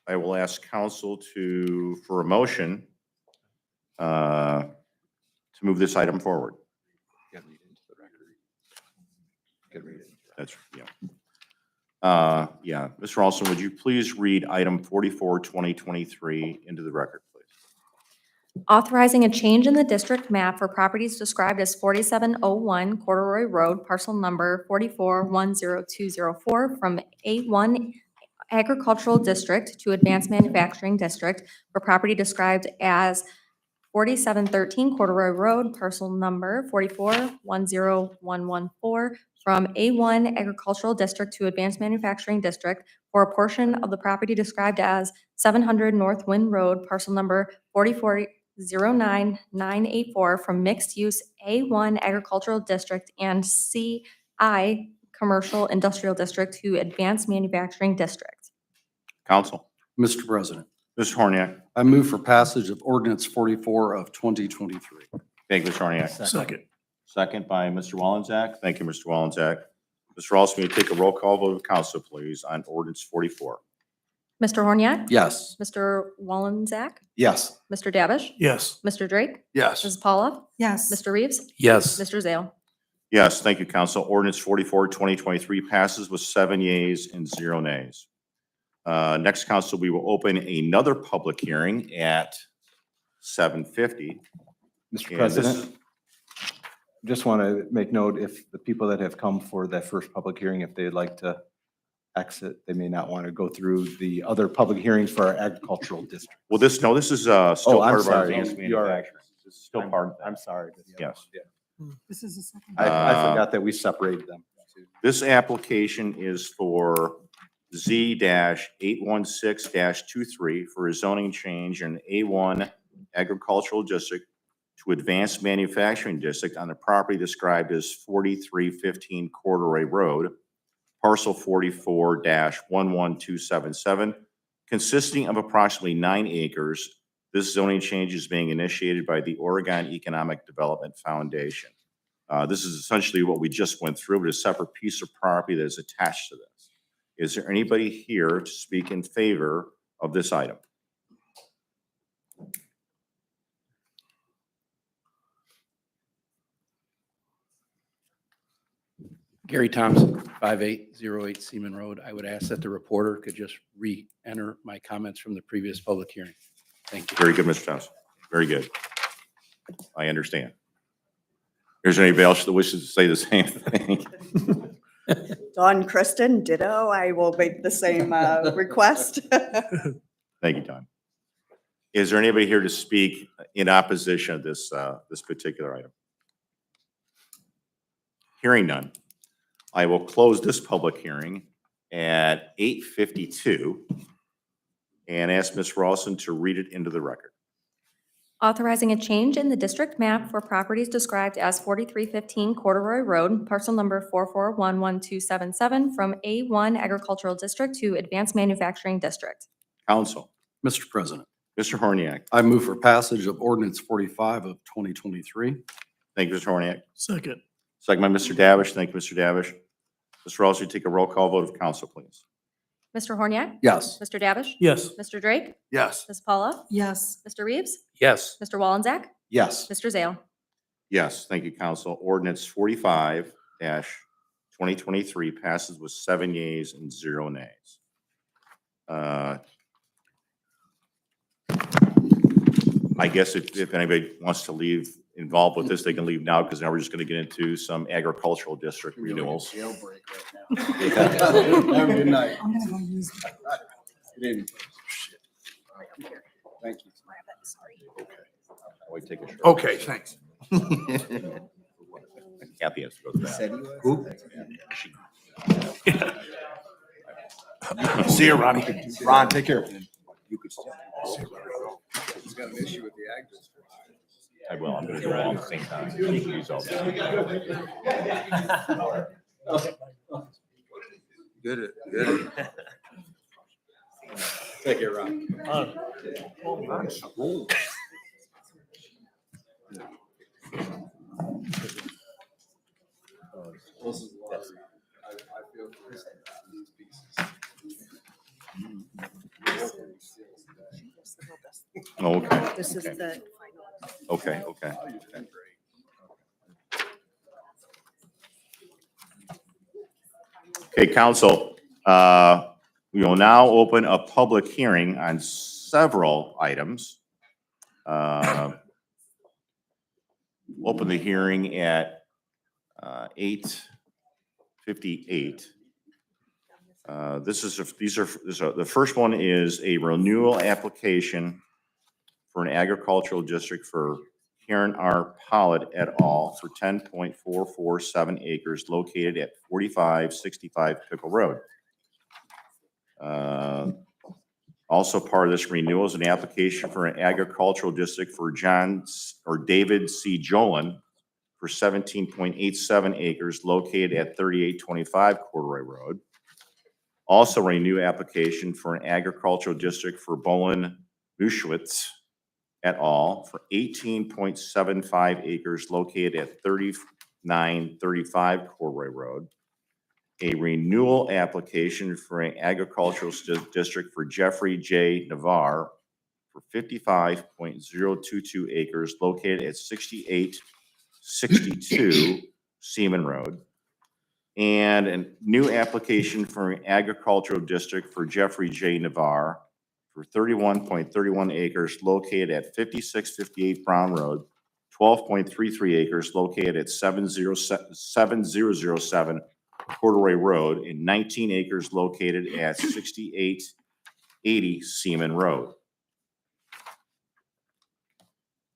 I will ask council for a motion to move this item forward. That's, yeah. Yeah, Mr. Ralston, would you please read item 44, 2023 into the record, please? Authorizing a change in the district map for properties described as 4701 Corduroy Road, parcel number 4410204 from A1 Agricultural District to Advanced Manufacturing District for property described as 4713 Corduroy Road, parcel number 4410114 from A1 Agricultural District to Advanced Manufacturing District for a portion of the property described as 700 North Wind Road, parcel number 4409984 from mixed use A1 Agricultural District and CI Commercial Industrial District to Advanced Manufacturing District. Council. Mr. President. Mr. Horniak. I move for passage of ordinance 44 of 2023. Thank you, Mr. Horniak. Second. Second by Mr. Walenzak. Thank you, Mr. Walenzak. Mr. Ralston, will you take a roll call vote of council, please, on ordinance 44? Mr. Horniak? Yes. Mr. Walenzak? Yes. Mr. Davish? Yes. Mr. Drake? Yes. Mrs. Paula? Yes. Mr. Reeves? Yes. Mr. Zale? Yes, thank you, council. Ordinance 44, 2023 passes with 7 yeas and 0 nays. Next, council, we will open another public hearing at 7:50. Mr. And President, just want to make note, if the people that have come for that first public hearing, if they'd like to exit, they may not want to go through the other public hearings for our agricultural district. Well, this is still Oh, I'm part of our sorry. advanced You are- manufacturing. This is still part of that. I'm sorry. Yes. This is the second. I forgot that we separated them. This application is for Z-816-23 for a zoning change in A1 agricultural district to advanced manufacturing district on the property described as 4315 Corduroy Road, parcel 44-11277, consisting of approximately 9 acres. This zoning change is being initiated by the Oregon Economic Development Foundation. This is essentially what we just went through, but a separate piece of property that is attached to this. Is there anybody here to speak in favor of this item? Gary Thompson, 5808 Seaman Road. I would ask that the reporter could just re-enter my comments from the previous public hearing. Thank you. Very good, Mr. Thompson. Very good. I understand. Is there anybody else that wishes to say the same thing? Dawn Kristen, ditto. I will make the same request. Thank you, Don. Is there anybody here to speak in opposition of this, this particular item? Hearing none, I will close this public hearing at 8:52 and ask Ms. Rawson to read it into the record. Authorizing a change in the district map for properties described as 4315 Corduroy Road, parcel number 44112777, from A1 Agricultural District to Advanced Manufacturing District. Council. Mr. President, Mr. Horniak. I move for passage of ordinance 45 of 2023. Thank you, Mr. Horniak. Second. Second by Mr. Davish. Thank you, Mr. Davish. Mr. Rawson, you take a roll call vote of council, please. Mr. Horniak? Yes. Mr. Davish? Yes. Mr. Drake? Yes. Ms. Paula? Yes. Mr. Reeves? Yes. Mr. Wallenzak? Yes. Mr. Zale? Yes, thank you, council. Ordinance 45-2023 passes with 7 yeas and 0 nays. I guess if anybody wants to leave involved with this, they can leave now, because now we're just going to get into some agricultural district renewals. Jailbreak right now. Have a good night. I'm gonna go use. Good evening. Thank you. Wait, take a short. Okay, thanks. Kathy has to go to that. See you, Ronnie. Ron, take care. You could still. He's got an issue with the ag district. I will. I'm going to do it all at the same time. You can use all that. Good, good. Take care, Ron. Oh, okay. This is Okay. the. Okay, okay. Okay, council, we will now open a public hearing on several items. Open the hearing at 8:58. The first one is a renewal application for an agricultural district for Karen R. Pollitt et al. For 10.447 acres located at 4565 Pickle Road. Also part of this renewal is an application for an agricultural district for David C. Jolin for 17.87 acres located at 3825 Corduroy Road. Also a new application for an agricultural district for Bolin Muschwitz et al. For 18.75 acres located at 3935 Corduroy Road. A renewal application for an agricultural district for Jeffrey J. Navarre for 55.022 acres located at 6862 Seaman Road. And a new application for an agricultural district for Jeffrey J. Navarre for 31.31 acres located at 5658 Brown Road, 12.33 acres located at 7007 Corduroy Road, and 19 acres located at 6880 Seaman Road.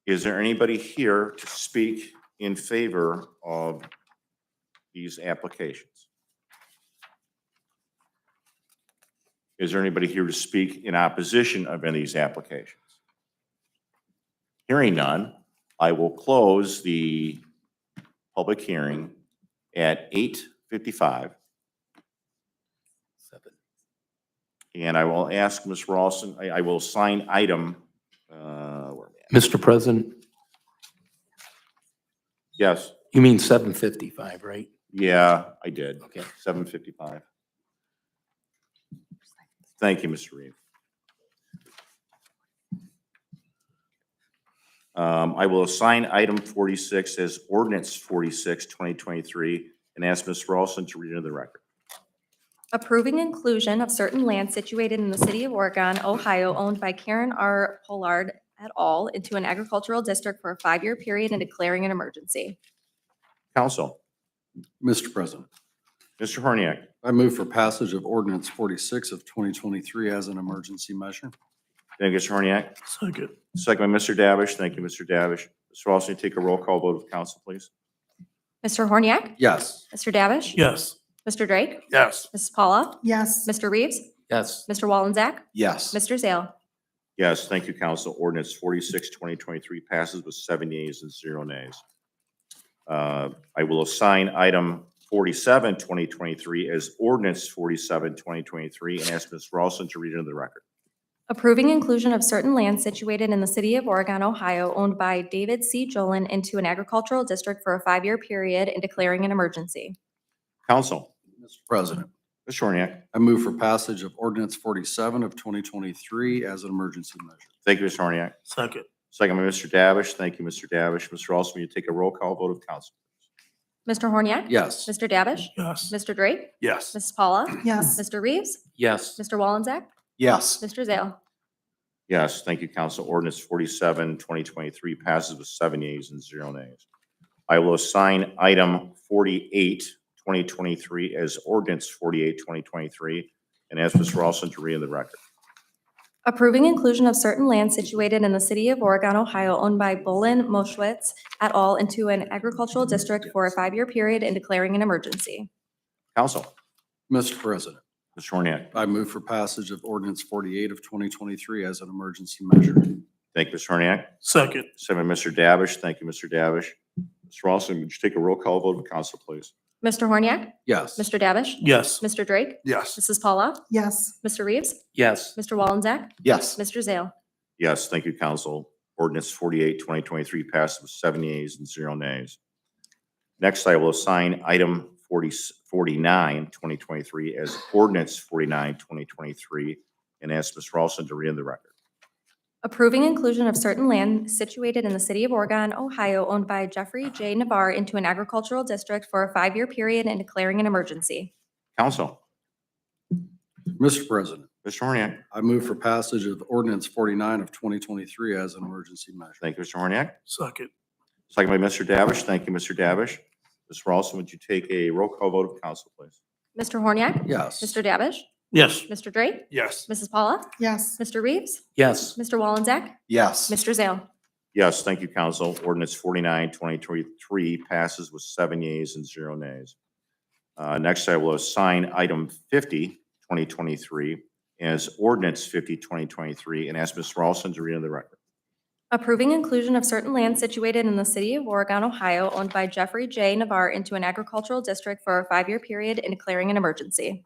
Is there anybody here to speak in favor of these applications? Is there anybody here to speak in opposition of any of these applications? Hearing none, I will close the public hearing at 8:55. And I will ask Ms. Rawson, I will sign item, where am I at? Mr. President, Yes, you mean 7:55, right? yeah, I did. Okay. 7:55. Thank you, Mr. Reeve. I will assign item 46 as ordinance 46, 2023, and ask Ms. Rawson to read into the record. Approving inclusion of certain land situated in the city of Oregon, Ohio, owned by Karen R. Pollard et al. Into an agricultural district for a 5-year period and declaring an emergency. Council, Mr. President, Mr. Horniak. I move for passage of ordinance 46 of 2023 as an emergency measure. Thank you, Mr. Horniak. Second. Second by Mr. Davish. Thank you, Mr. Davish. Mr. Rawson, take a roll call vote of council, please. Mr. Horniak? Yes. Mr. Davish? Yes. Mr. Drake? Yes. Mrs. Paula? Yes. Mr. Reeves? Yes. Mr. Wallensack? Yes. Mr. Zale? Yes, thank you, council. Ordinance 46, 2023 passes with 7 yeas and 0 nays. I will assign item 47, 2023 as ordinance 47, 2023, and ask Ms. Rawson to read into the record. Approving inclusion of certain land situated in the city of Oregon, Ohio, owned by David C. Jolin into an agricultural district for a 5-year period and declaring an emergency. Council, Mr. President, Mr. Horniak. I move for passage of ordinance 47 of 2023 as an emergency measure. Thank you, Mr. Horniak. Second. Second by Mr. Davish. Thank you, Mr. Davish. Mr. Rawson, will you take a roll call vote of council? Mr. Horniak? Yes. Mr. Davish? Yes. Mr. Drake? Yes. Mrs. Paula? Yes. Mr. Reeves? Yes. Mr. Wallensack? Yes. Mr. Zale? Yes, thank you, council. Ordinance 47, 2023 passes with 7 yeas and 0 nays. I will assign item 48, 2023 as ordinance 48, 2023, and ask Ms. Rawson to read in the record. Approving inclusion of certain land situated in the city of Oregon, Ohio, owned by Bolin Moschwitz et al. Into an agricultural district for a 5-year period and declaring an emergency. Council, Mr. President, Mr. Horniak. I move for passage of ordinance 48 of 2023 as an emergency measure. Thank you, Mr. Horniak. Second. Second by Mr. Davish. Thank you, Mr. Davish. Mr. Rawson, would you take a roll call vote of council, please? Mr. Horniak? Yes. Mr. Davish? Yes. Mr. Drake? Yes. Mrs. Paula? Yes. Mr. Reeves? Yes. Mr. Wallensack? Yes. Mr. Zale? Yes, thank you, council. Ordinance 48, 2023 passes with 7 yeas and 0 nays. Next, I will assign item 49, 2023 as ordinance 49, 2023, and ask Ms. Rawson to read in the record. Approving inclusion of certain land situated in the city of Oregon, Ohio, owned by Jeffrey J. Navarre into an agricultural district for a 5-year period and declaring an emergency. Council, Mr. President, Mr. Horniak. I move for passage of ordinance 49 of 2023 as an emergency measure. Thank you, Mr. Horniak. Second. Second by Mr. Davish. Thank you, Mr. Davish. Ms. Rawson, would you take a roll call vote of council, please? Mr. Horniak? Yes. Mr. Davish? Yes. Mr. Drake? Yes. Mrs. Paula? Yes. Mr. Reeves? Yes. Mr. Wallensack? Yes. Mr. Zale? Yes, thank you, council. Ordinance 49, 2023 passes with 7 yeas and 0 nays. Next, I will assign item 50, 2023 as ordinance 50, 2023, and ask Ms. Rawson to read in the record. Approving inclusion of certain land situated in the city of Oregon, Ohio, owned by Jeffrey J. Navarre into an agricultural district for a 5-year period and declaring an emergency.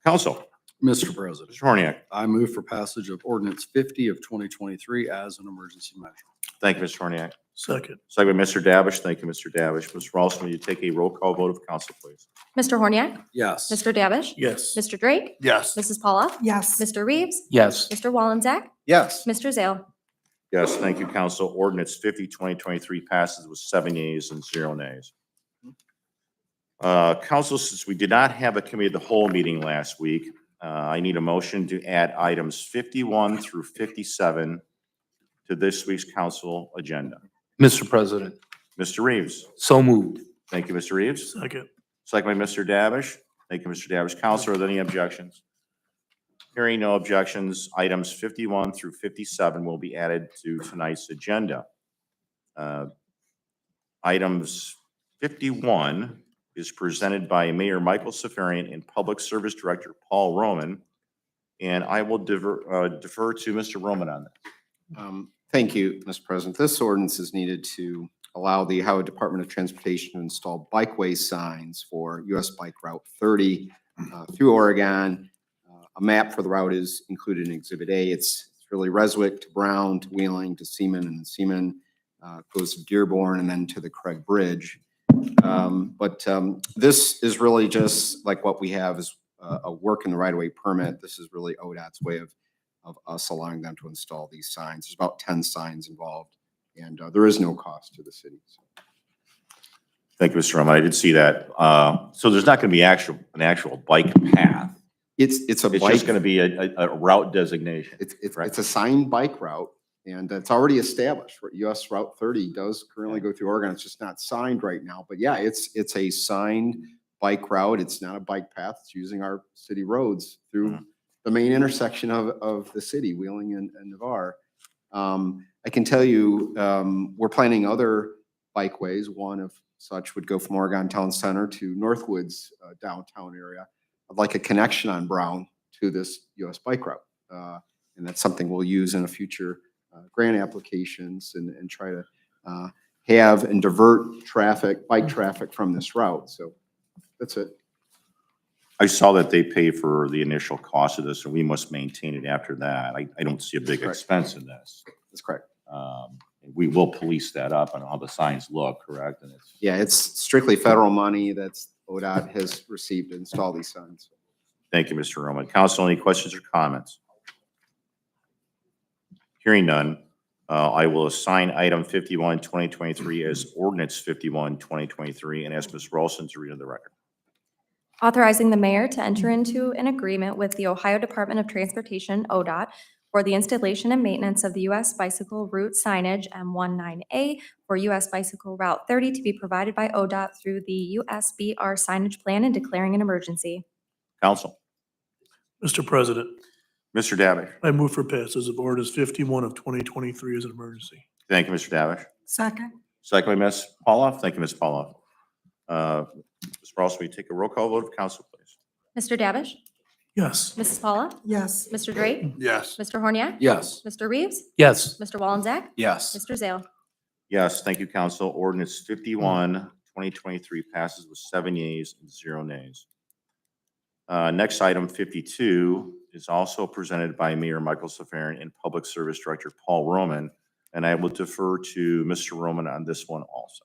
Council, Mr. President, Mr. Horniak. I move for passage of ordinance 50 of 2023 as an emergency measure. Thank you, Mr. Horniak. Second. Second by Mr. Davish. Thank you, Mr. Davish. Ms. Rawson, will you take a roll call vote of council, please? Mr. Horniak? Yes. Mr. Davish? Yes. Mr. Drake? Yes. Mrs. Paula? Yes. Mr. Reeves? Yes. Mr. Wallensack? Yes. Mr. Zale? Yes, thank you, council. Ordinance 50, 2023 passes with 7 yeas and 0 nays. Council, since we did not have a committee of the whole meeting last week, I need a motion to add items 51 through 57 to this week's council agenda. Mr. President, Mr. Reeves. so moved. Thank you, Mr. Reeves. Second. Second by Mr. Davish. Thank you, Mr. Davish. Council, are there any objections? Hearing no objections, items 51 through 57 will be added to tonight's agenda. Items 51 is presented by Mayor Michael Safarian and Public Service Director Paul Roman, and I will defer to Mr. Roman on that. Thank you, Mr. President. This ordinance is needed to allow the Ohio Department of Transportation to install bikeway signs for US Bike Route 30 through Oregon. A map for the route is included in Exhibit A. It's really Reswick to Brown to Wheeling to Seaman, and Seaman goes to Dearborn and then to the Craig Bridge. This is really just like what we have is a work in the right-of-way permit. This is really ODOT's way of us allowing them to install these signs. There's about 10 signs involved, and there is no cost to the city. Thank you, Mr. Roman. I did see that. So there's not going to be an actual bike path. It's It's just going to be a route designation. It's a signed bike route, and it's already established. US Route 30 does currently go through Oregon. It's just not signed right now. But yeah, it's a signed bike route. It's not a bike path. It's using our city roads through the main intersection of the city, Wheeling and Navarre. I can tell you, we're planning other bikeways. One of such would go from Oregon Town Center to Northwoods downtown area. I'd like a connection on Brown to this US bike route. And that's something we'll use in a future grant applications and try to have and divert traffic, bike traffic from this route. So that's it. I saw that they pay for the initial cost of this, and we must maintain it after that. I don't see a big Correct. expense in this. That's correct. We will police that up on how the signs look, correct? And it's, Yeah, it's strictly federal money that's ODOT has received to install these signs. thank you, Mr. Roman. Council, any questions or comments? Hearing none, I will assign item 51, 2023 as ordinance 51, 2023, and ask Ms. Rolson to read into the record. Authorizing the mayor to enter into an agreement with the Ohio Department of Transportation, ODOT, for the installation and maintenance of the US Bicycle Route signage M19A for US Bicycle Route 30 to be provided by ODOT through the USBR signage plan and declaring an emergency. Council. Mr. President, Mr. Davish. I move for passage of ordinance 51 of 2023 as an emergency. Thank you, Mr. Davish. Second. Second by Ms. Pauloff. Thank you, Ms. Pauloff. Ms. Ross, will you take a roll call vote of council, please? Mr. Davish? Yes. Mrs. Paula? Yes. Mr. Drake? Yes. Mr. Horniak? Yes. Mr. Reeves? Yes. Mr. Wallenzak? Yes. Mr. Zale? Yes, thank you, council. Ordinance 51, 2023 passes with 7 yeas and 0 nays. Next item 52 is also presented by Mayor Michael Safarian and Public Service Director Paul Roman, and I will defer to Mr. Roman on this one also.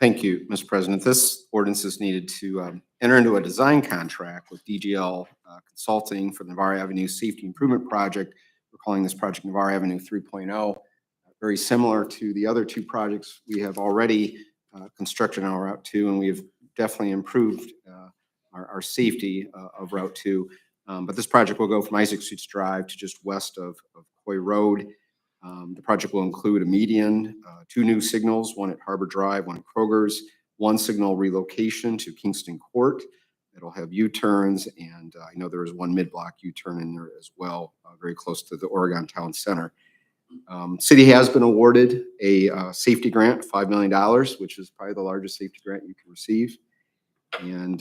Thank you, Mr. President. This ordinance is needed to enter into a design contract with DGL Consulting for the Navarre Avenue Safety Improvement Project. We're calling this project Navarre Avenue 3.0. Very similar to the other two projects we have already constructed on Route 2, and we have definitely improved our safety of Route 2. But this project will go from Isaac Suits Drive to just west of Coy Road. The project will include a median, 2 new signals, one at Harbor Drive, one at Kroger's, 1 signal relocation to Kingston Court. It'll have U-turns, and I know there is 1 mid-block U-turn in there as well, very close to the Oregon Town Center. City has been awarded a safety grant, $5 million, which is probably the largest safety grant you can receive. And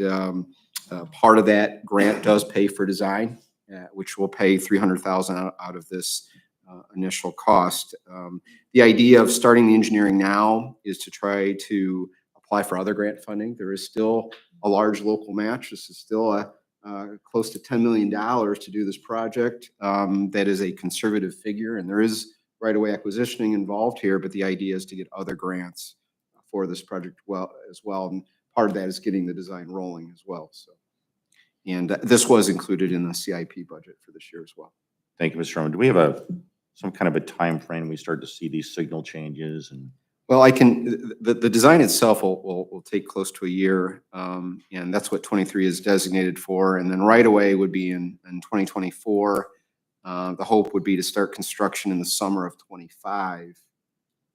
part of that grant does pay for design, which will pay $300,000 out of this initial cost. The idea of starting the engineering now is to try to apply for other grant funding. There is still a large local match. This is still close to $10 million to do this project. That is a conservative figure, and there is right-of-way acquisitioning involved here, but the idea is to get other grants for this project as well. And part of that is getting the design rolling as well. So, and this was included in the CIP budget for this year as well. Thank you, Mr. Roman. Do we have some kind of a time frame we start to see these signal changes? And well, the design itself will take close to a year, and that's what 23 is designated for. And then right away would be in 2024. The hope would be to start construction in the summer of 25,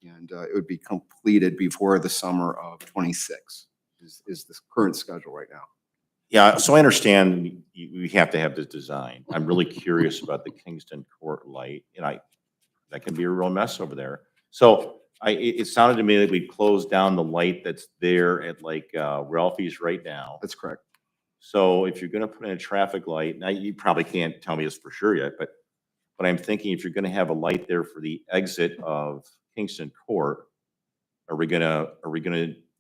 and it would be completed before the summer of 26 is the current schedule right now. yeah, so I understand we have to have this design. I'm really curious about the Kingston Court light, and that can be a real mess over there. So it sounded to me that we'd close down the light that's there at like Ralphie's right now. That's correct. So if you're gonna put in a traffic light, now you probably can't tell me this for sure yet, but But I'm thinking if you're gonna have a light there for the exit of Kingston Court, are we gonna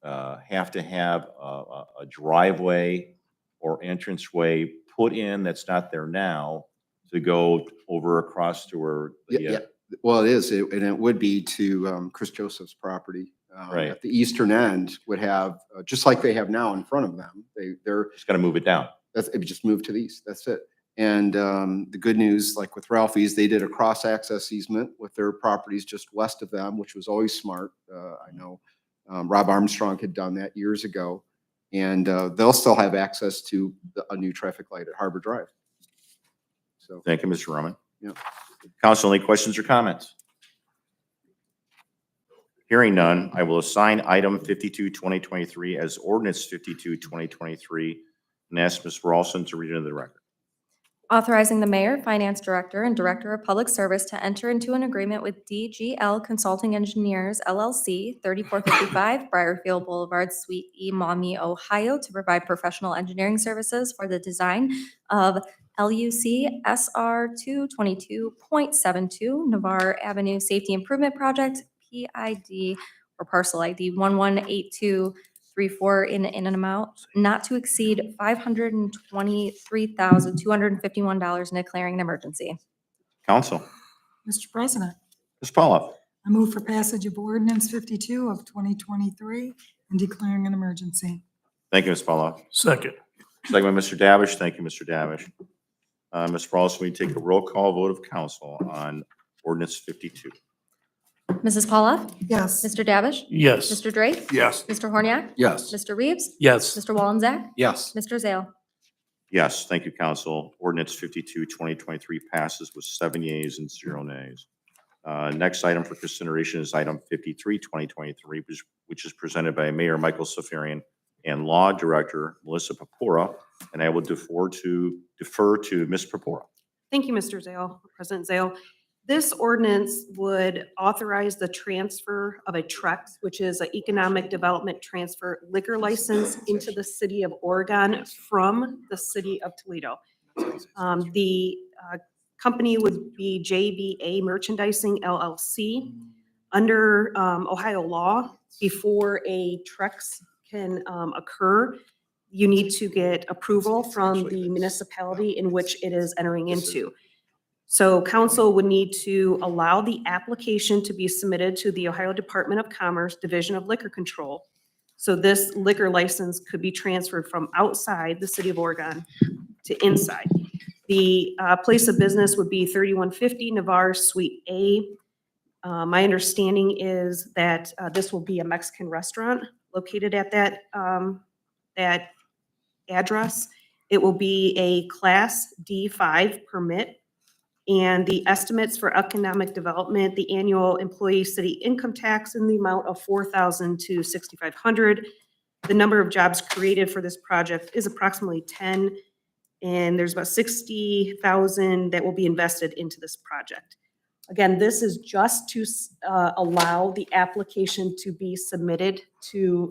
have to have a driveway or entranceway put in that's not there now to go over across to where the, Yeah, well, it is, and it would be to Chris Joseph's property. Right. At the eastern end would have, just like they have now in front of them, they're, just gotta move it down. it would just move to the east, that's it. And the good news, like with Ralphie's, they did a cross-access easement with their properties just west of them, which was always smart. I know Rob Armstrong had done that years ago. And they'll still have access to a new traffic light at Harbor Drive. So, Thank you, Mr. Roman. yeah. Council, any questions or comments? Hearing none, I will assign item 52, 2023 as ordinance 52, 2023, and ask Ms. Ralston to read into the record. Authorizing the mayor, finance director, and director of public service to enter into an agreement with DGL Consulting Engineers LLC, 3455 Briarfield Boulevard, Suite E, Maumee, Ohio, to provide professional engineering services for the design of LUC SR 222.72 Navarre Avenue Safety Improvement Project, PID or parcel ID 118234 in an amount not to exceed $523,251 and declaring an emergency. Council, Mr. President, Ms. Paula. I move for passage of ordinance 52 of 2023 and declaring an emergency. Thank you, Ms. Paula. Second. Second by Mr. Davish. Thank you, Mr. Davish. Ms. Ralston, we take a roll call vote of council on ordinance 52. Mrs. Paula? Yes. Mr. Davish? Yes. Mr. Drake? Yes. Mr. Horniak? Yes. Mr. Reeves? Yes. Mr. Wallenzeck? Yes. Mr. Zale? Yes, thank you, council. Ordinance 52, 2023 passes with 7 yeas and 0 nays. Next item for consideration is item 53, 2023, which is presented by Mayor Michael Safarian and Law Director Melissa Pepora, and I will defer to Ms. Pepora. Thank you, Mr. Zale, President Zale. This ordinance would authorize the transfer of a TREX, which is an Economic Development Transfer Liquor License, into the city of Oregon from the city of Toledo. The company would be JBA Merchandising LLC. Under Ohio law, before a TREX can occur, you need to get approval from the municipality in which it is entering into. So council would need to allow the application to be submitted to the Ohio Department of Commerce, Division of Liquor Control. So this liquor license could be transferred from outside the city of Oregon to inside. The place of business would be 3150 Navarre Suite A. My understanding is that this will be a Mexican restaurant located at that address. It will be a Class D5 permit. And the estimates for economic development, the annual employee city income tax in the amount of $4,000 to $6,500. The number of jobs created for this project is approximately 10, and there's about 60,000 that will be invested into this project. Again, this is just to allow the application to be submitted to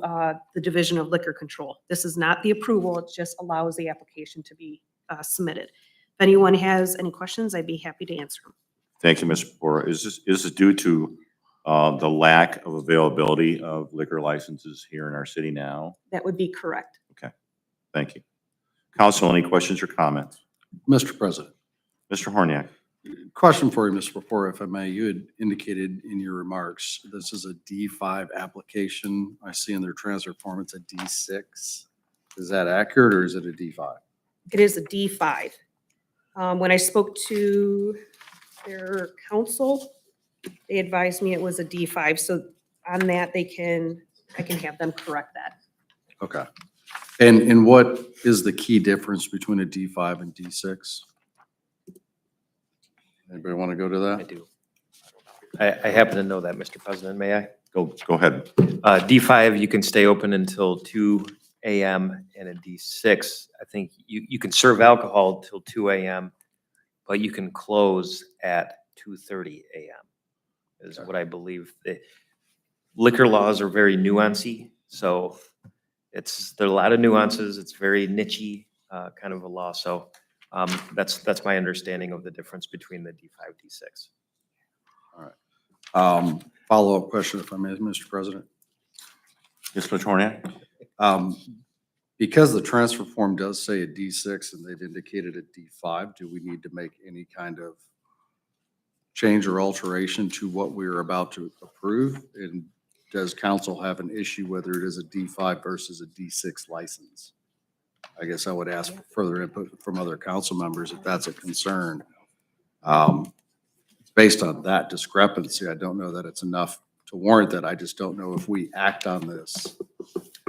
the Division of Liquor Control. This is not the approval, it just allows the application to be submitted. If anyone has any questions, I'd be happy to answer them. Thank you, Ms. Pepora. Is this due to the lack of availability of liquor licenses here in our city now? That would be correct. Okay, thank you. Council, any questions or comments? Mr. President, Mr. Horniak. question for you, Mr. Pepora, if I may. You had indicated in your remarks, this is a D5 application. I see in their transfer form, it's a D6. Is that accurate or is it a D5? It is a D5. When I spoke to their council, they advised me it was a D5. So on that, I can have them correct that. Okay. And what is the key difference between a D5 and D6? Anybody want to go to that? I do. I happen to know that, Mr. President, may I? Go ahead. D5, you can stay open until 2 a.m. and a D6, I think you can serve alcohol till 2 a.m., but you can close at 2:30 a.m. is what I believe. The liquor laws are very nuancy, so there are a lot of nuances. It's very niche-y kind of a law. So That's my understanding of the difference between the D5, D6. Follow-up question, if I may, Mr. President. Ms. Petroniak? Because the transfer form does say a D6 and they've indicated a D5, do we need to make any kind of change or alteration to what we are about to approve? And does council have an issue whether it is a D5 versus a D6 license? I guess I would ask for further input from other council members if that's a concern. Based on that discrepancy, I don't know that it's enough to warrant that. I just don't know if we act on this.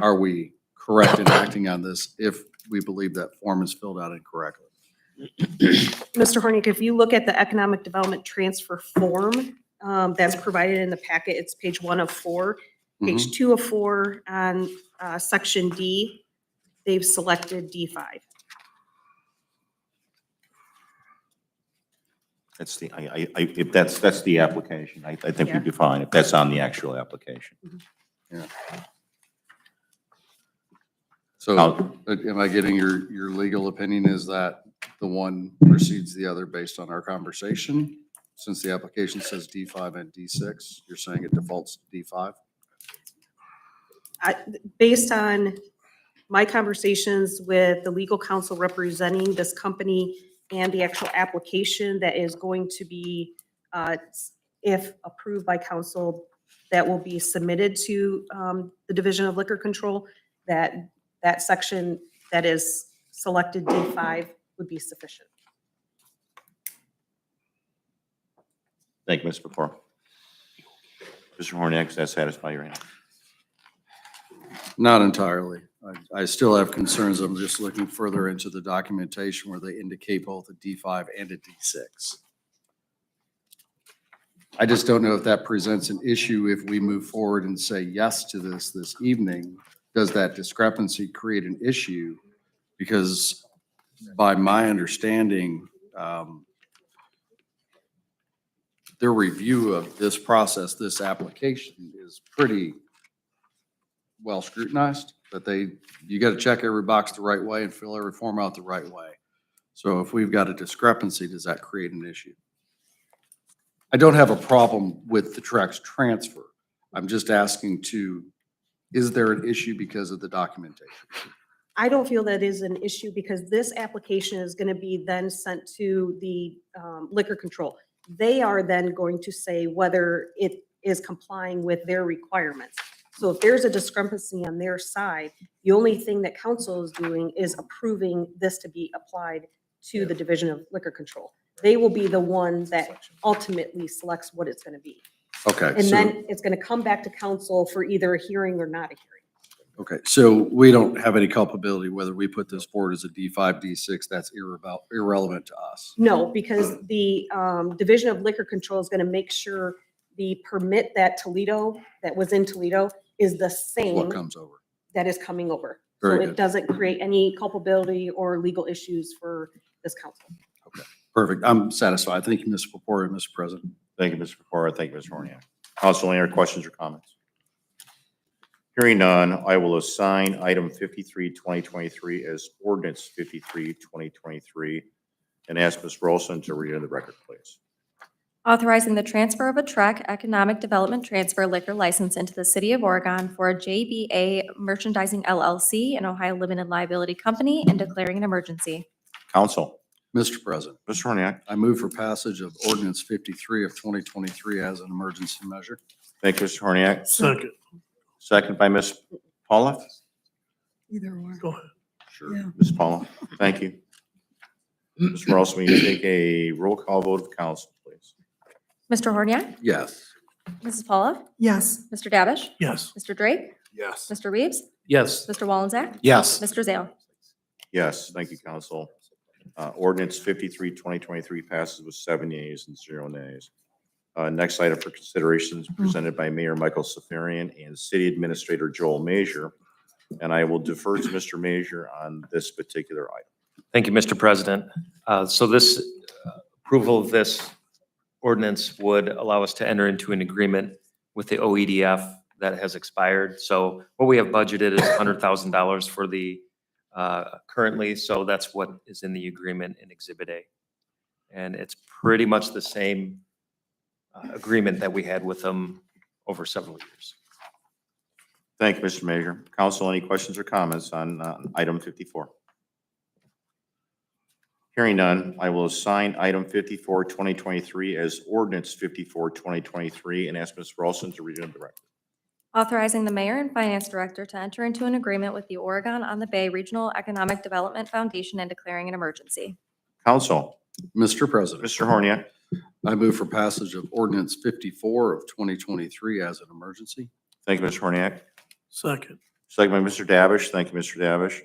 Are we correct in acting on this if we believe that form is filled out incorrectly? Mr. Hornick, if you look at the economic development transfer form that's provided in the packet, it's page 1 of 4. Page 2 of 4 on section D, they've selected D5. That's the, if that's the application, I think Yeah. we'd be fine if that's on the actual application. Yeah. So am I getting your legal opinion is that the one precedes the other based on our conversation? Since the application says D5 and D6, you're saying it defaults to D5? Based on my conversations with the legal counsel representing this company and the actual application that is going to be, if approved by council, that will be submitted to the Division of Liquor Control, that section that is selected D5 would be sufficient. Thank you, Ms. Pepper. Mr. Horniak, does that satisfy your answer? Not entirely. I still have concerns. I'm just looking further into the documentation where they indicate both a D5 and a D6. I just don't know if that presents an issue if we move forward and say yes to this evening. Does that discrepancy create an issue? Because by my understanding, their review of this process, this application is pretty well scrutinized, that you got to check every box the right way and fill every form out the right way. So if we've got a discrepancy, does that create an issue? I don't have a problem with the Trex transfer. I'm just asking is there an issue because of the documentation? I don't feel that is an issue because this application is going to be then sent to the liquor control. They are then going to say whether it is complying with their requirements. So if there's a discrepancy on their side, the only thing that council is doing is approving this to be applied to the Division of Liquor Control. They will be the one that ultimately selects what it's going to be. Okay. And then it's going to come back to council for either a hearing or not a hearing. Okay, so we don't have any culpability whether we put this forward as a D5, D6, that's irrelevant to us. No, because the Division of Liquor Control is going to make sure the permit that was in Toledo is the What same comes over. that is coming over. So Very it good. doesn't create any culpability or legal issues for this council. Perfect. I'm satisfied. Thank you, Mr. Purpura, Mr. President. Thank you, Mr. Pecora. Thank you, Mr. Horniak. Council, any other questions or comments? Hearing none, I will assign item 53, 2023 as ordinance 53, 2023, and ask Ms. Rolson to read in the record, please. Authorizing the transfer of a Trek Economic Development Transfer liquor license into the City of Oregon for JBA Merchandising LLC, an Ohio limited liability company, and declaring an emergency. Council. Mr. President. Mr. Horniak. I move for passage of ordinance 53 of 2023 as an emergency measure. Thank you, Mr. Horniak. Second. Second by Ms. Paula. Either one. Go ahead. Sure. Yeah. Ms. Paula, thank you. Ms. Rolson, will you take a roll call vote of council, please? Mr. Horniak? Yes. Mrs. Paula? Yes. Mr. Davish? Yes. Mr. Drake? Yes. Mr. Reeves? Yes. Mr. Wallensack? Yes. Mr. Zale? Yes, thank you, council. Ordinance 53, 2023 passes with 7 yeas and 0 nays. Next item for consideration is presented by Mayor Michael Safarian and City Administrator Joel Major. And I will defer to Mr. Major on this particular item. Thank you, Mr. President. So this approval of this ordinance would allow us to enter into an agreement with the OEDF that has expired. So what we have budgeted is $100,000 for the currently, so that's what is in the agreement in Exhibit A. And it's pretty much the same agreement that we had with them over several years. Thank you, Mr. Major. Council, any questions or comments on item 54? Hearing none, I will assign item 54, 2023 as ordinance 54, 2023 and ask Ms. Ralston to read it into the record. Authorizing the mayor and finance director to enter into an agreement with the Oregon on the Bay Regional Economic Development Foundation and declaring an emergency. Council, Mr. President, Mr. Horniak. I move for passage of ordinance 54 of 2023 as an emergency. Thank you, Mr. Horniak. Second. Second by Mr. Davish. Thank you, Mr. Davish.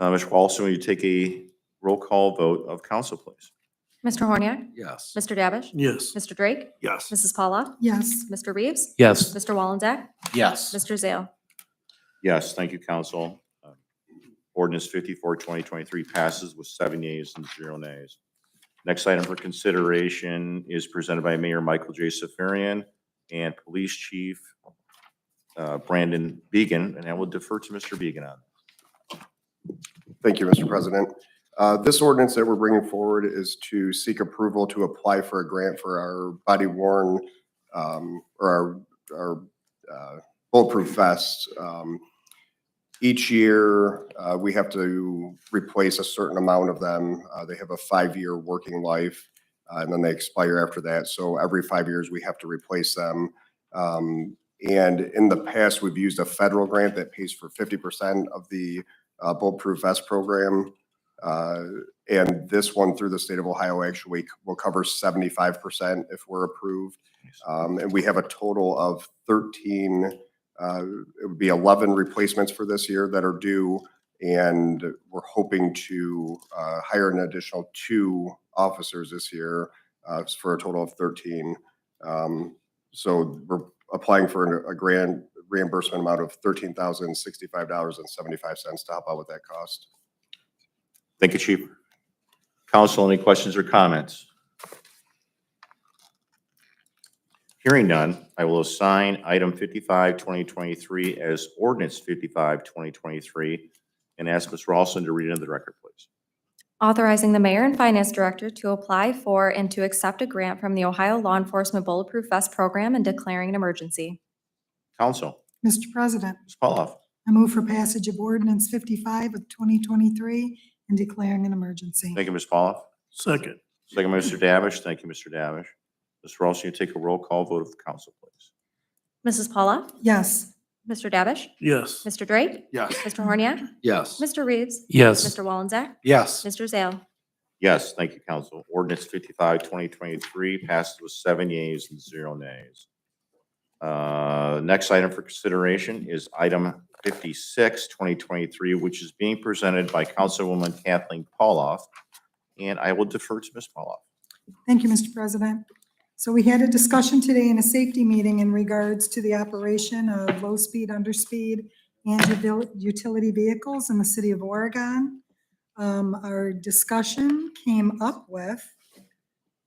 Mr. Walson, will you take a roll call vote of council, please? Mr. Horniak? Yes. Mr. Davish? Yes. Mr. Drake? Yes. Mrs. Paula? Yes. Mr. Reeves? Yes. Mr. Wallenbeck? Yes. Mr. Zale? Yes, thank you, council. Ordinance 54, 2023 passes with 7 yeas and 0 nays. Next item for consideration is presented by Mayor Michael J. Safarian and Police Chief Brandon Began, and I will defer to Mr. Began on that. Thank you, Mr. President. This ordinance that we're bringing forward is to seek approval to apply for a grant for our body worn or our bulletproof vests. Each year, we have to replace a certain amount of them. They have a 5-year working life, and then they expire after that. So every 5 years, we have to replace them. And in the past, we've used a federal grant that pays for 50% of the bulletproof vest program. And this one through the state of Ohio actually will cover 75% if we're approved. And we have a total of 13, it would be 11 replacements for this year that are due. And we're hoping to hire an additional 2 officers this year for a total of 13. So we're applying for a grant reimbursement amount of $13,065.75 to help out with that cost. Thank you, Chief. Council, any questions or comments? Hearing none, I will assign item 55, 2023 as ordinance 55, 2023 and ask Ms. Ralston to read it into the record, please. Authorizing the mayor and finance director to apply for and to accept a grant from the Ohio Law Enforcement Bulletproof Vest Program and declaring an emergency. Council, Mr. President, Ms. Pauloff. I move for passage of ordinance 55 of 2023 and declaring an emergency. Thank you, Ms. Pauloff. Second. Second by Mr. Davish. Thank you, Mr. Davish. Ms. Ralston, you take a roll call vote of the council, please. Mrs. Paula? Yes. Mr. Davish? Yes. Mr. Drake? Yes. Mr. Horniak? Yes. Mr. Reeves? Yes. Mr. Wallenbeck? Yes. Mr. Zale? Yes, thank you, council. Ordinance 55, 2023 passes with 7 yeas and 0 nays. Next item for consideration is item 56, 2023, which is being presented by Councilwoman Kathleen Pauloff, and I will defer to Ms. Pauloff. Thank you, Mr. President. So we had a discussion today in a safety meeting in regards to the operation of low-speed, underspeed, and utility vehicles in the city of Oregon. Our discussion came up with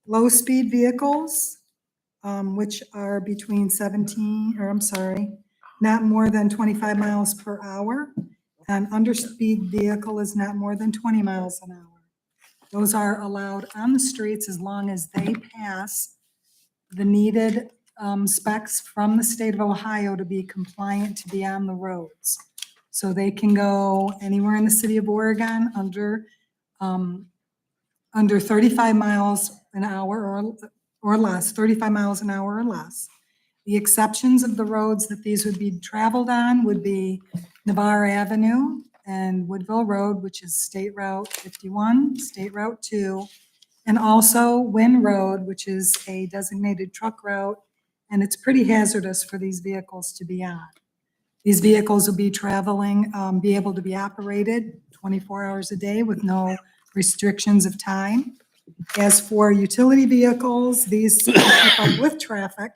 low-speed vehicles, which are between not more than 25 miles per hour. An underspeed vehicle is not more than 20 miles an hour. Those are allowed on the streets as long as they pass the needed specs from the state of Ohio to be compliant to be on the roads. So they can go anywhere in the city of Oregon under 35 miles an hour or less, 35 miles an hour or less. The exceptions of the roads that these would be traveled on would be Navarre Avenue and Woodville Road, which is State Route 51, State Route 2, and also Wynn Road, which is a designated truck route, and it's pretty hazardous for these vehicles to be on. These vehicles will be traveling, be able to be operated 24 hours a day with no restrictions of time. As for utility vehicles, these keep up with traffic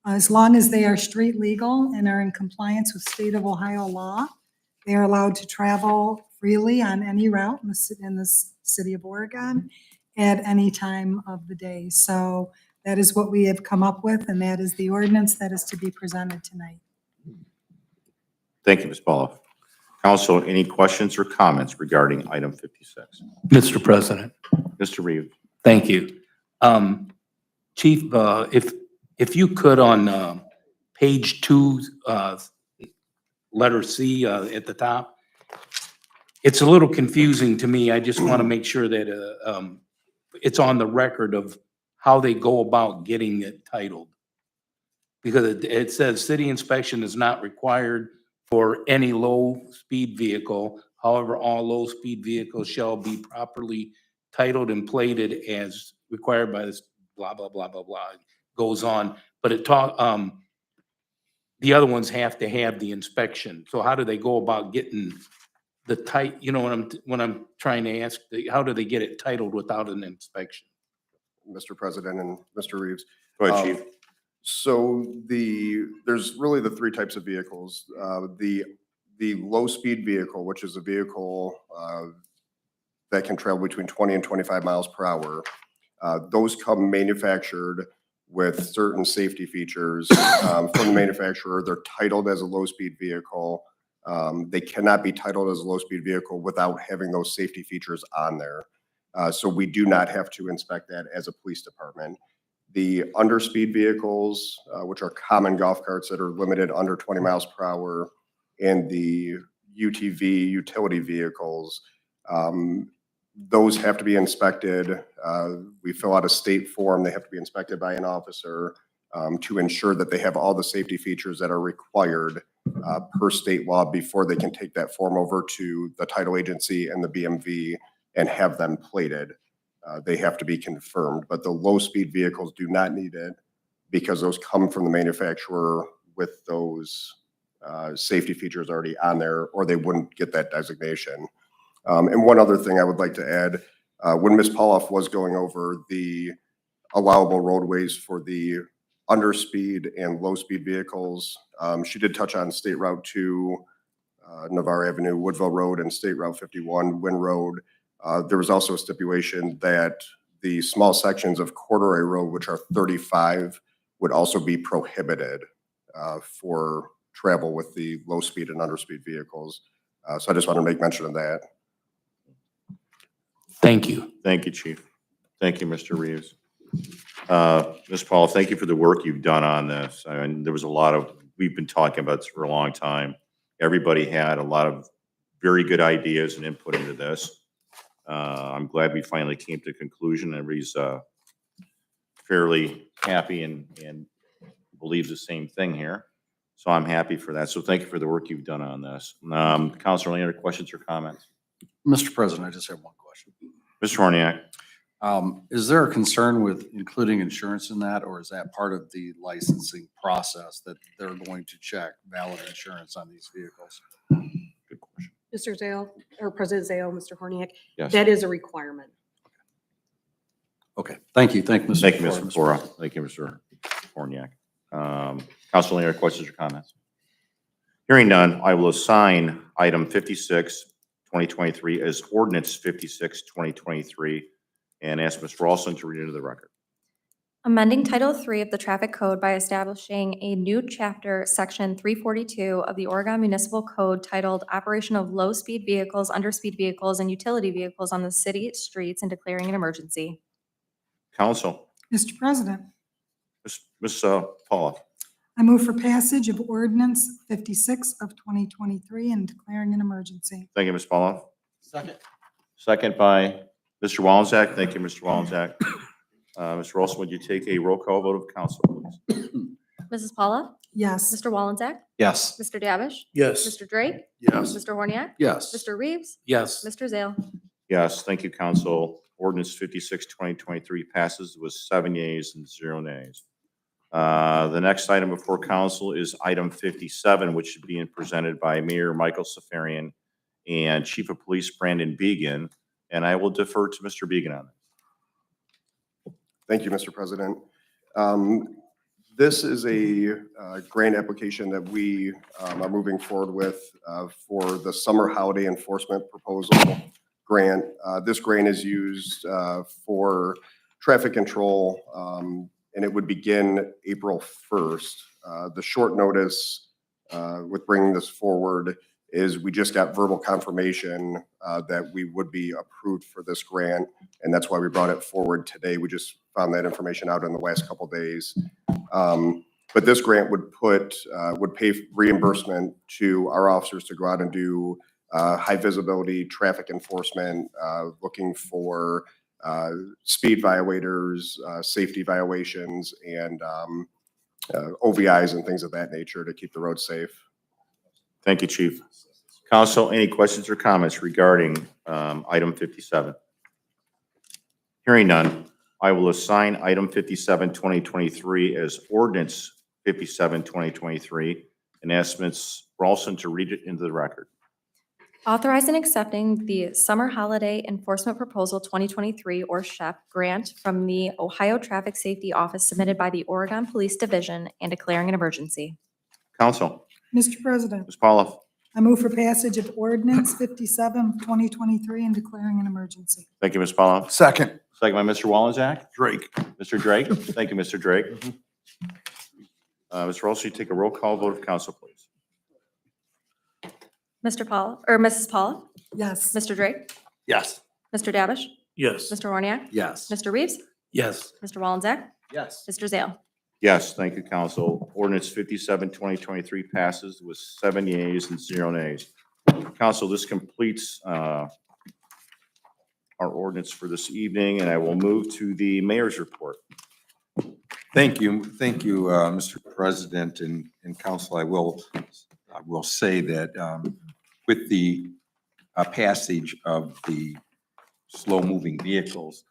as long as they are street legal and are in compliance with state of Ohio law. They are allowed to travel freely on any route in the city of Oregon at any time of the day. So that is what we have come up with, and that is the ordinance that is to be presented tonight. Thank you, Ms. Pauloff. Council, any questions or comments regarding item 56? Mr. President, Mr. Reeves? thank you. Chief, if you could on page 2, letter C at the top, it's a little confusing to me. I just want to make sure that it's on the record of how they go about getting it titled. Because it says city inspection is not required for any low-speed vehicle. However, all low-speed vehicles shall be properly titled and plated as required by this blah, blah, blah, blah, blah. It goes on, but the other ones have to have the inspection. So how do they go about getting the you know what I'm trying to ask, how do they get it titled without an inspection? Mr. President and Mr. Reeves. Go ahead, Chief. So there's really the three types of vehicles. The low-speed vehicle, which is a vehicle that can travel between 20 and 25 miles per hour. Those come manufactured with certain safety features from the manufacturer. They're titled as a low-speed vehicle. They cannot be titled as a low-speed vehicle without having those safety features on there. So we do not have to inspect that as a police department. The underspeed vehicles, which are common golf carts that are limited under 20 miles per hour, and the UTV utility vehicles, those have to be inspected. We fill out a state form. They have to be inspected by an officer to ensure that they have all the safety features that are required per state law before they can take that form over to the title agency and the BMV and have them plated. They have to be confirmed, but the low-speed vehicles do not need it because those come from the manufacturer with those safety features already on there, or they wouldn't get that designation. And one other thing I would like to add, when Ms. Pauloff was going over the allowable roadways for the underspeed and low-speed vehicles, she did touch on State Route 2, Navarre Avenue, Woodville Road, and State Route 51, Wynn Road. There was also a stipulation that the small sections of Corduroy Road, which are 35, would also be prohibited for travel with the low-speed and underspeed vehicles. So I just want to make mention of that. Thank you. Thank you, Chief. Thank you, Mr. Reeves. Ms. Paul, thank you for the work you've done on this. I mean, there was a lot of, we've been talking about this for a long time. Everybody had a lot of very good ideas and input into this. I'm glad we finally came to a conclusion. Everybody's fairly happy and believes the same thing here. So I'm happy for that. So thank you for the work you've done on this. Councilor, any other questions or comments? Mr. President, I just have one question. Mr. Horniak. Is there a concern with including insurance in that, or is that part of the licensing process that they're going to check valid insurance on these vehicles? Good question. Mr. Zale, or President Zale, Mr. Horniak, Yes. that is a requirement. Okay, thank you. Thank you, Mr. Thank you, Fora. Mr. Fora. Thank you, Mr. Horniak. Council, any other questions or comments? Hearing none, I will assign item 56, 2023 as ordinance 56, 2023, and ask Ms. Ralston to read into the record. Amending Title III of the Traffic Code by establishing a new chapter, Section 342 of the Oregon Municipal Code titled Operation of Low-Speed Vehicles, Underspeed Vehicles, and Utility Vehicles on the City Streets and declaring an emergency. Council, Mr. President, Ms. Paula. I move for passage of ordinance 56 of 2023 and declaring an emergency. Thank you, Ms. Paula. Second. Second by Mr. Wallensack. Thank you, Mr. Wallensack. Mr. Ralston, would you take a roll call vote of council, please? Mrs. Paula? Yes. Mr. Wallensack? Yes. Mr. Davish? Yes. Mr. Drake? Yes. Mr. Horniak? Yes. Mr. Reeves? Yes. Mr. Zale? Yes, thank you, council. Ordinance 56, 2023 passes with 7 yeas and 0 nays. The next item before council is item 57, which is being presented by Mayor Michael Safarian and Chief of Police Brandon Began, and I will defer to Mr. Began on this. Thank you, Mr. President. This is a grant application that we are moving forward with for the summer holiday enforcement proposal grant. This grant is used for traffic control, and it would begin April 1st. The short notice with bringing this forward is we just got verbal confirmation that we would be approved for this grant, and that's why we brought it forward today. We just found that information out in the last couple days. But this grant would pay reimbursement to our officers to go out and do high visibility traffic enforcement, looking for speed violators, safety violations, and OVIs and things of that nature to keep the roads safe. Thank you, Chief. Council, any questions or comments regarding item 57? Hearing none, I will assign item 57, 2023 as ordinance 57, 2023, and ask Ms. Ralston to read it into the record. Authorizing accepting the Summer Holiday Enforcement Proposal 2023, or SHEP, grant from the Ohio Traffic Safety Office submitted by the Oregon Police Division and declaring an emergency. Council, Mr. President, Ms. Paulo. I move for passage of ordinance 57, 2023 and declaring an emergency. Thank you, Ms. Paulo. Second. Second by Mr. Wallenczak. Drake. Mr. Drake. Thank you, Mr. Drake. Ms. Ralston, you take a roll call vote of council, please. Mr. Paul, or Mrs. Paul? Yes. Mr. Drake? Yes. Mr. Davish? Yes. Mr. Warniak? Yes. Mr. Reeves? Yes. Mr. Wallenczak? Yes. Mr. Zale? Yes, thank you, council. Ordinance 57, 2023 passes with 7 yeas and 0 nays. Council, this completes our ordinance for this evening, and I will move to the mayor's report. Thank you, Mr. President and council. I will say that with the passage of the slow-moving vehicles,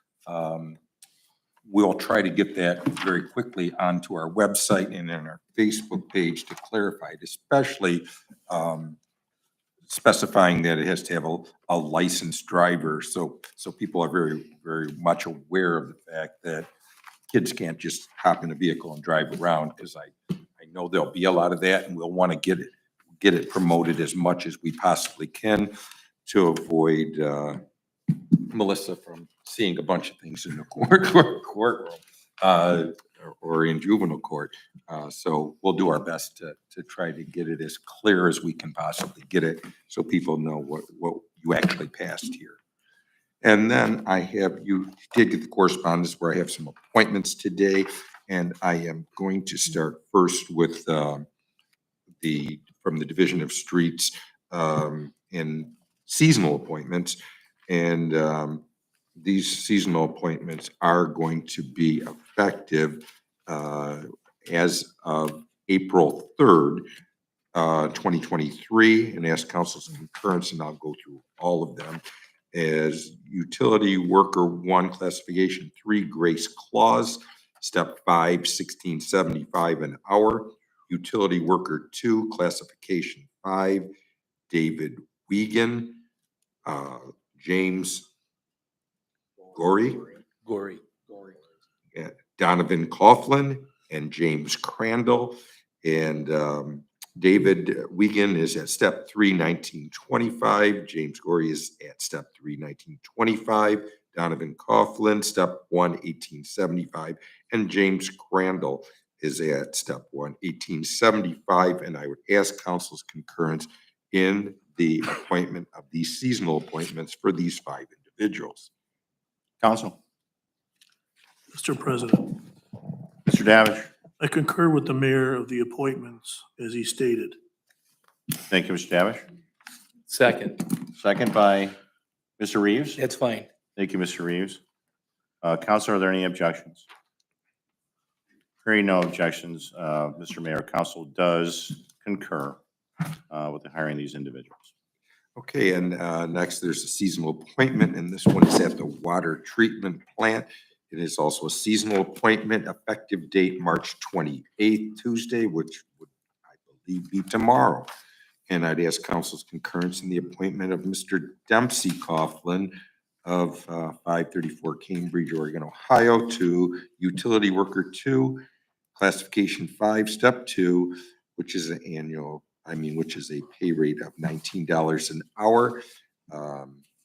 we'll try to get that very quickly onto our website and in our Facebook page to clarify it, especially specifying that it has to have a licensed driver. So people are very, very much aware of the fact that kids can't just hop in a vehicle and drive around, because I know there'll be a lot of that, and we'll want to get it promoted as much as we possibly can to avoid Melissa from seeing a bunch of things in the courtroom or in juvenile court. So we'll do our best to try to get it as clear as we can possibly get it, so people know what you actually passed here. And then you did get the correspondence where I have some appointments today, and I am going to start first with from the Division of Streets in seasonal appointments. And these seasonal appointments are going to be effective as of April 3rd, 2023, and ask council's concurrence, and I'll go through all of them. As utility worker 1, classification 3, Grace Claus, step 5, $16.75 an hour. Utility worker 2, classification 5, David Wiegand, James Gorey, Donovan Coughlin, and James Crandall. And David Wiegand is at step 3, $19.25. James Gorey is at step 3, $19.25. Donovan Coughlin, step 1, $18.75. And James Crandall is at step 1, $18.75. And I would ask council's concurrence in the appointment of these seasonal appointments for these 5 individuals. Council. Mr. President, Mr. Davish. I concur with the mayor of the appointments as he stated. Thank you, Mr. Davish. Second. Second by Mr. Reeves. That's fine. Thank you, Mr. Reeves. Council, are there any objections? Hearing no objections, Mr. Mayor, council does concur with the hiring of these individuals. Okay, and next there's a seasonal appointment, and this one is at the water treatment plant. It is also a seasonal appointment, effective date March 28th, Tuesday, which would, I believe, be tomorrow. And I'd ask council's concurrence in the appointment of Mr. Dempsey Coughlin of 534 Cambridge, Oregon, Ohio, to utility worker 2, classification 5, step 2, which is which is a pay rate of $19 an hour.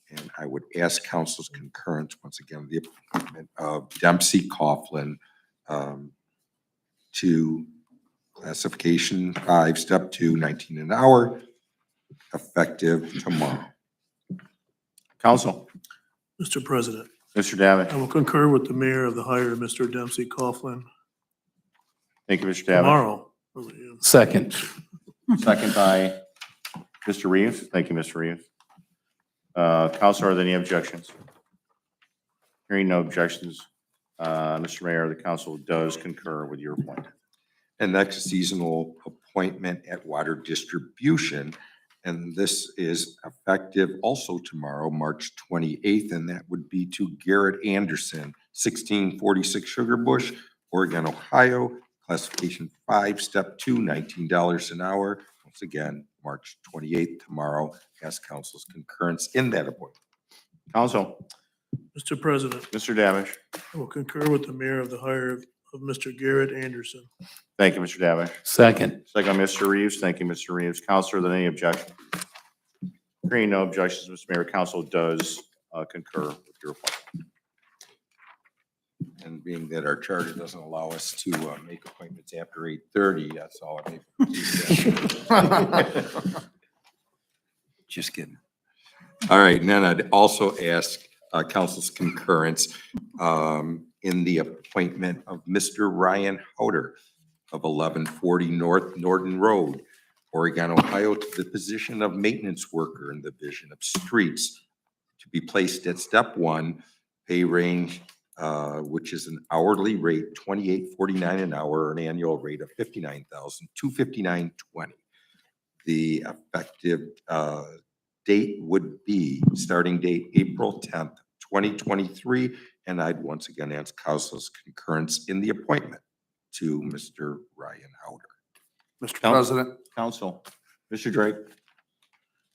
And I would ask council's concurrence, once again, the appointment of Dempsey Coughlin to classification 5, step 2, $19 an hour. effective tomorrow. Council, Mr. President, Mr. I Davitt. will concur with the mayor of the hire of Mr. Dempsey Coughlin Thank you, Mr. Davitt. tomorrow. Second. Second by Mr. Reeves. Thank you, Mr. Reeves. Council, are there any objections? Hearing no objections, Mr. Mayor, the council does concur with your appointment. And next, seasonal appointment at water distribution. And this is effective also tomorrow, March 28th, and that would be to Garrett Anderson, 1646 Sugar Bush, Oregon, Ohio, classification 5, step 2, $19 an hour. Once again, March 28th, tomorrow. Ask council's concurrence in that appointment. Council, Mr. President, Mr. Davitt. I will concur with the mayor of the hire of Mr. Garrett Anderson. Thank you, Mr. Davitt. Second. Second by Mr. Reeves. Thank you, Mr. Reeves. Council, are there any objections? Hearing no objections, Mr. Mayor, council does concur with your appointment. And being that our charter doesn't allow us to make appointments after 8:30, that's all I make. Just kidding. All right, and then I'd also ask council's concurrence in the appointment of Mr. Ryan Howder of 1140 North Norton Road, Oregon, Ohio, to the position of maintenance worker in the Division of Streets, to be placed at step 1, pay range, which is an hourly rate, $28.49 an hour, an annual rate of $59,259.20. The effective date would be, starting date, April 10th, 2023, and I'd once again ask council's concurrence in the appointment to Mr. Ryan Howder. Mr. President, Council, Mr. Drake.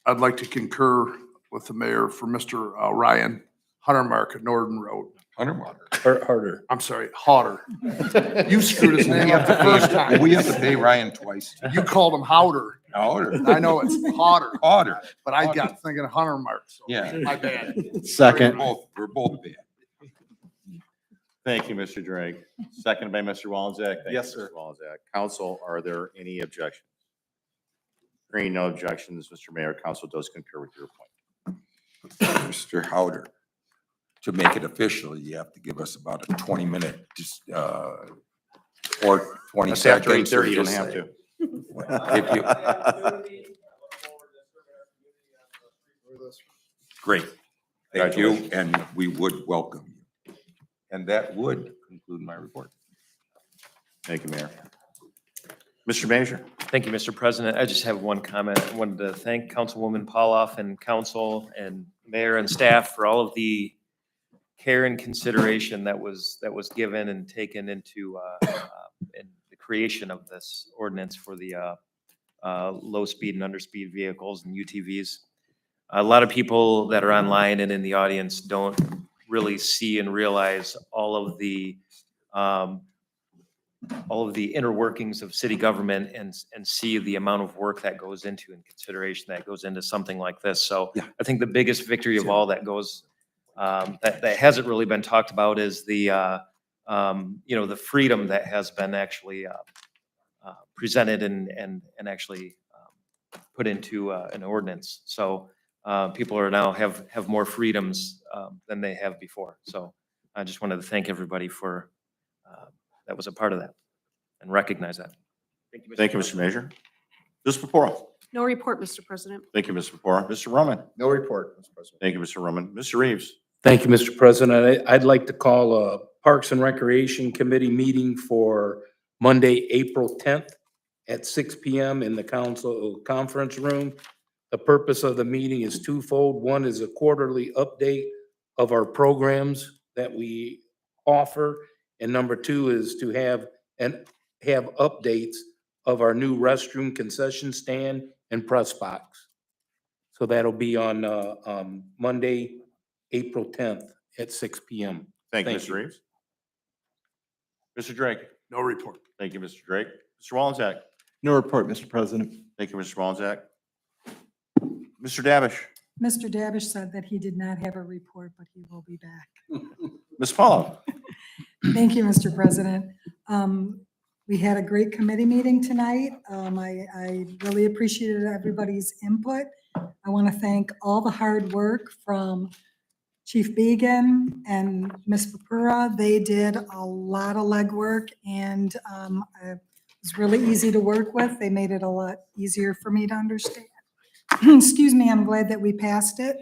I'd like to concur with the mayor for Mr. Ryan Huntermark at Norton Road. Huntermark. Harder. I'm sorry, Hodder. You screwed his name up the first time. We have to pay Ryan twice. You called him Howder. Howder. I know it's Hodder. Hodder. But I got thinking of Huntermark, so Yeah. my bad. Second. We're both bad. Thank you, Mr. Drake. Seconded by Mr. Walczak. Thank you, Yes, sir. Mr. Walczak. Council, are there any objections? Hearing no objections, Mr. Mayor, council does concur with your appointment. Mr. Howder, to make it official, you have to give us about a 20-minute, or 20 That's after seconds. or 8:30, you don't just have say- to. If you- Great. Thank you, Congratulations. and we would welcome you. And that would conclude my report. Thank you, Mayor. Mr. Major. Thank you, Mr. President. I just have one comment. I wanted to thank Councilwoman Pauloff and council and mayor and staff for all of the care and consideration that was given and taken into in the creation of this ordinance for the low speed and underspeed vehicles and UTVs. A lot of people that are online and in the audience don't really see and realize all of the inner workings of city government and see the amount of work that goes into and consideration that goes into something like this. So Yeah. I think the biggest victory of all that goes, that hasn't really been talked about is the, the freedom that has been actually presented and actually put into an ordinance. So people are now have more freedoms than they have before. So I just wanted to thank everybody for that was a part of that and recognize that. Thank you, Mr. Major. Ms. Pepora. No report, Mr. President. Thank you, Ms. Pepora. Mr. Roman. No report, Mr. President. Thank you, Mr. Roman. Mr. Reeves. Thank you, Mr. President. I'd like to call a Parks and Recreation Committee meeting for Monday, April 10th at 6 PM in the council conference room. The purpose of the meeting is twofold. One is a quarterly update of our programs that we offer. And number two is to have updates of our new restroom concession stand and press box. So that'll be on Monday, April 10th at 6 PM. Thank you, Mr. Reeves. Mr. Drake. No report. Thank you, Mr. Drake. Mr. Walczak. No report, Mr. President. Thank you, Mr. Walczak. Mr. Davish. Mr. Davish said that he did not have a report, but he will be back. Ms. Paulo. Thank you, Mr. President. We had a great committee meeting tonight. I really appreciated everybody's input. I want to thank all the hard work from Chief Began and Ms. Papura. They did a lot of legwork and it was really easy to work with. They made it a lot easier for me to understand. Excuse me, I'm glad that we passed it.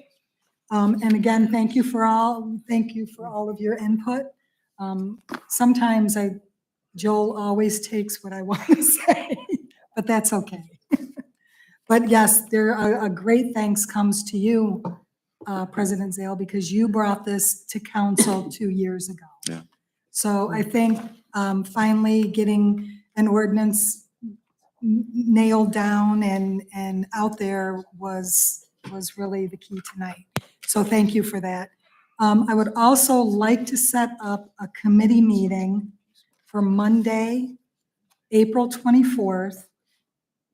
And again, thank you for all of your input. Sometimes Joel always takes what I want to say, but that's okay. But yes, a great thanks comes to you, President Zale, because you brought this to council 2 years ago. Yeah. So I think finally getting an ordinance nailed down and out there was really the key tonight. So thank you for that. I would also like to set up a committee meeting for Monday, April 24th.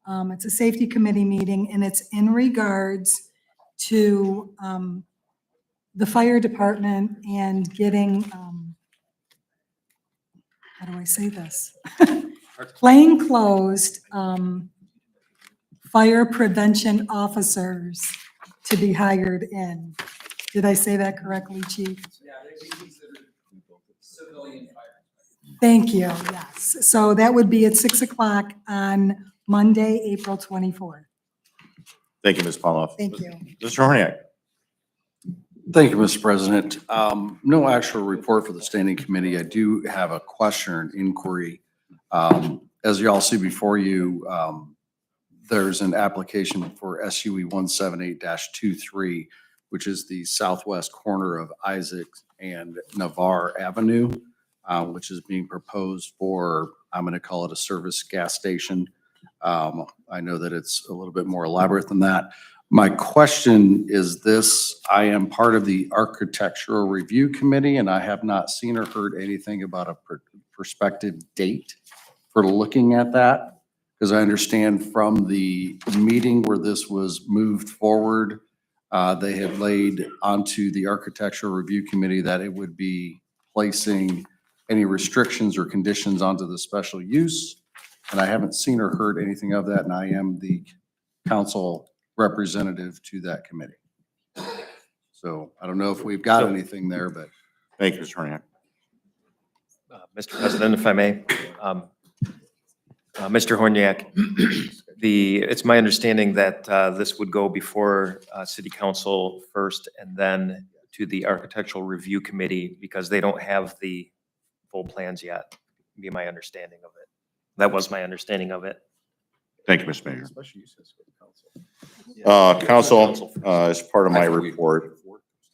It's a safety committee meeting and it's in regards to the fire department and getting, how do I say this? Plainclothes fire prevention officers to be hired in. Did I say that correctly, Chief? Yeah, they'd be considered civilian fire. Thank you, yes. So that would be at 6 o'clock on Monday, April 24th. Thank you, Ms. Pauloff. Thank you. Mr. Horniak. Thank you, Mr. President. No actual report for the standing committee. I do have a question or an inquiry. As you all see before you, there's an application for SUE 178-23, which is the southwest corner of Isaac and Navarre Avenue, which is being proposed for, I'm going to call it a service gas station. I know that it's a little bit more elaborate than that. My question is this: I am part of the Architectural Review Committee, and I have not seen or heard anything about a prospective date for looking at that. Because I understand from the meeting where this was moved forward, they had laid onto the Architectural Review Committee that it would be placing any restrictions or conditions onto the special use. And I haven't seen or heard anything of that, and I am the council representative to that committee. So I don't know if we've got anything there, but. Thank you, Mr. Horniak. Mr. President, if I may, Mr. Horniak, it's my understanding that this would go before City Council first and then to the Architectural Review Committee because they don't have the full plans yet, would be my understanding of it. That was my understanding of it. Thank you, Mr. Mayor. Council, as part of my report,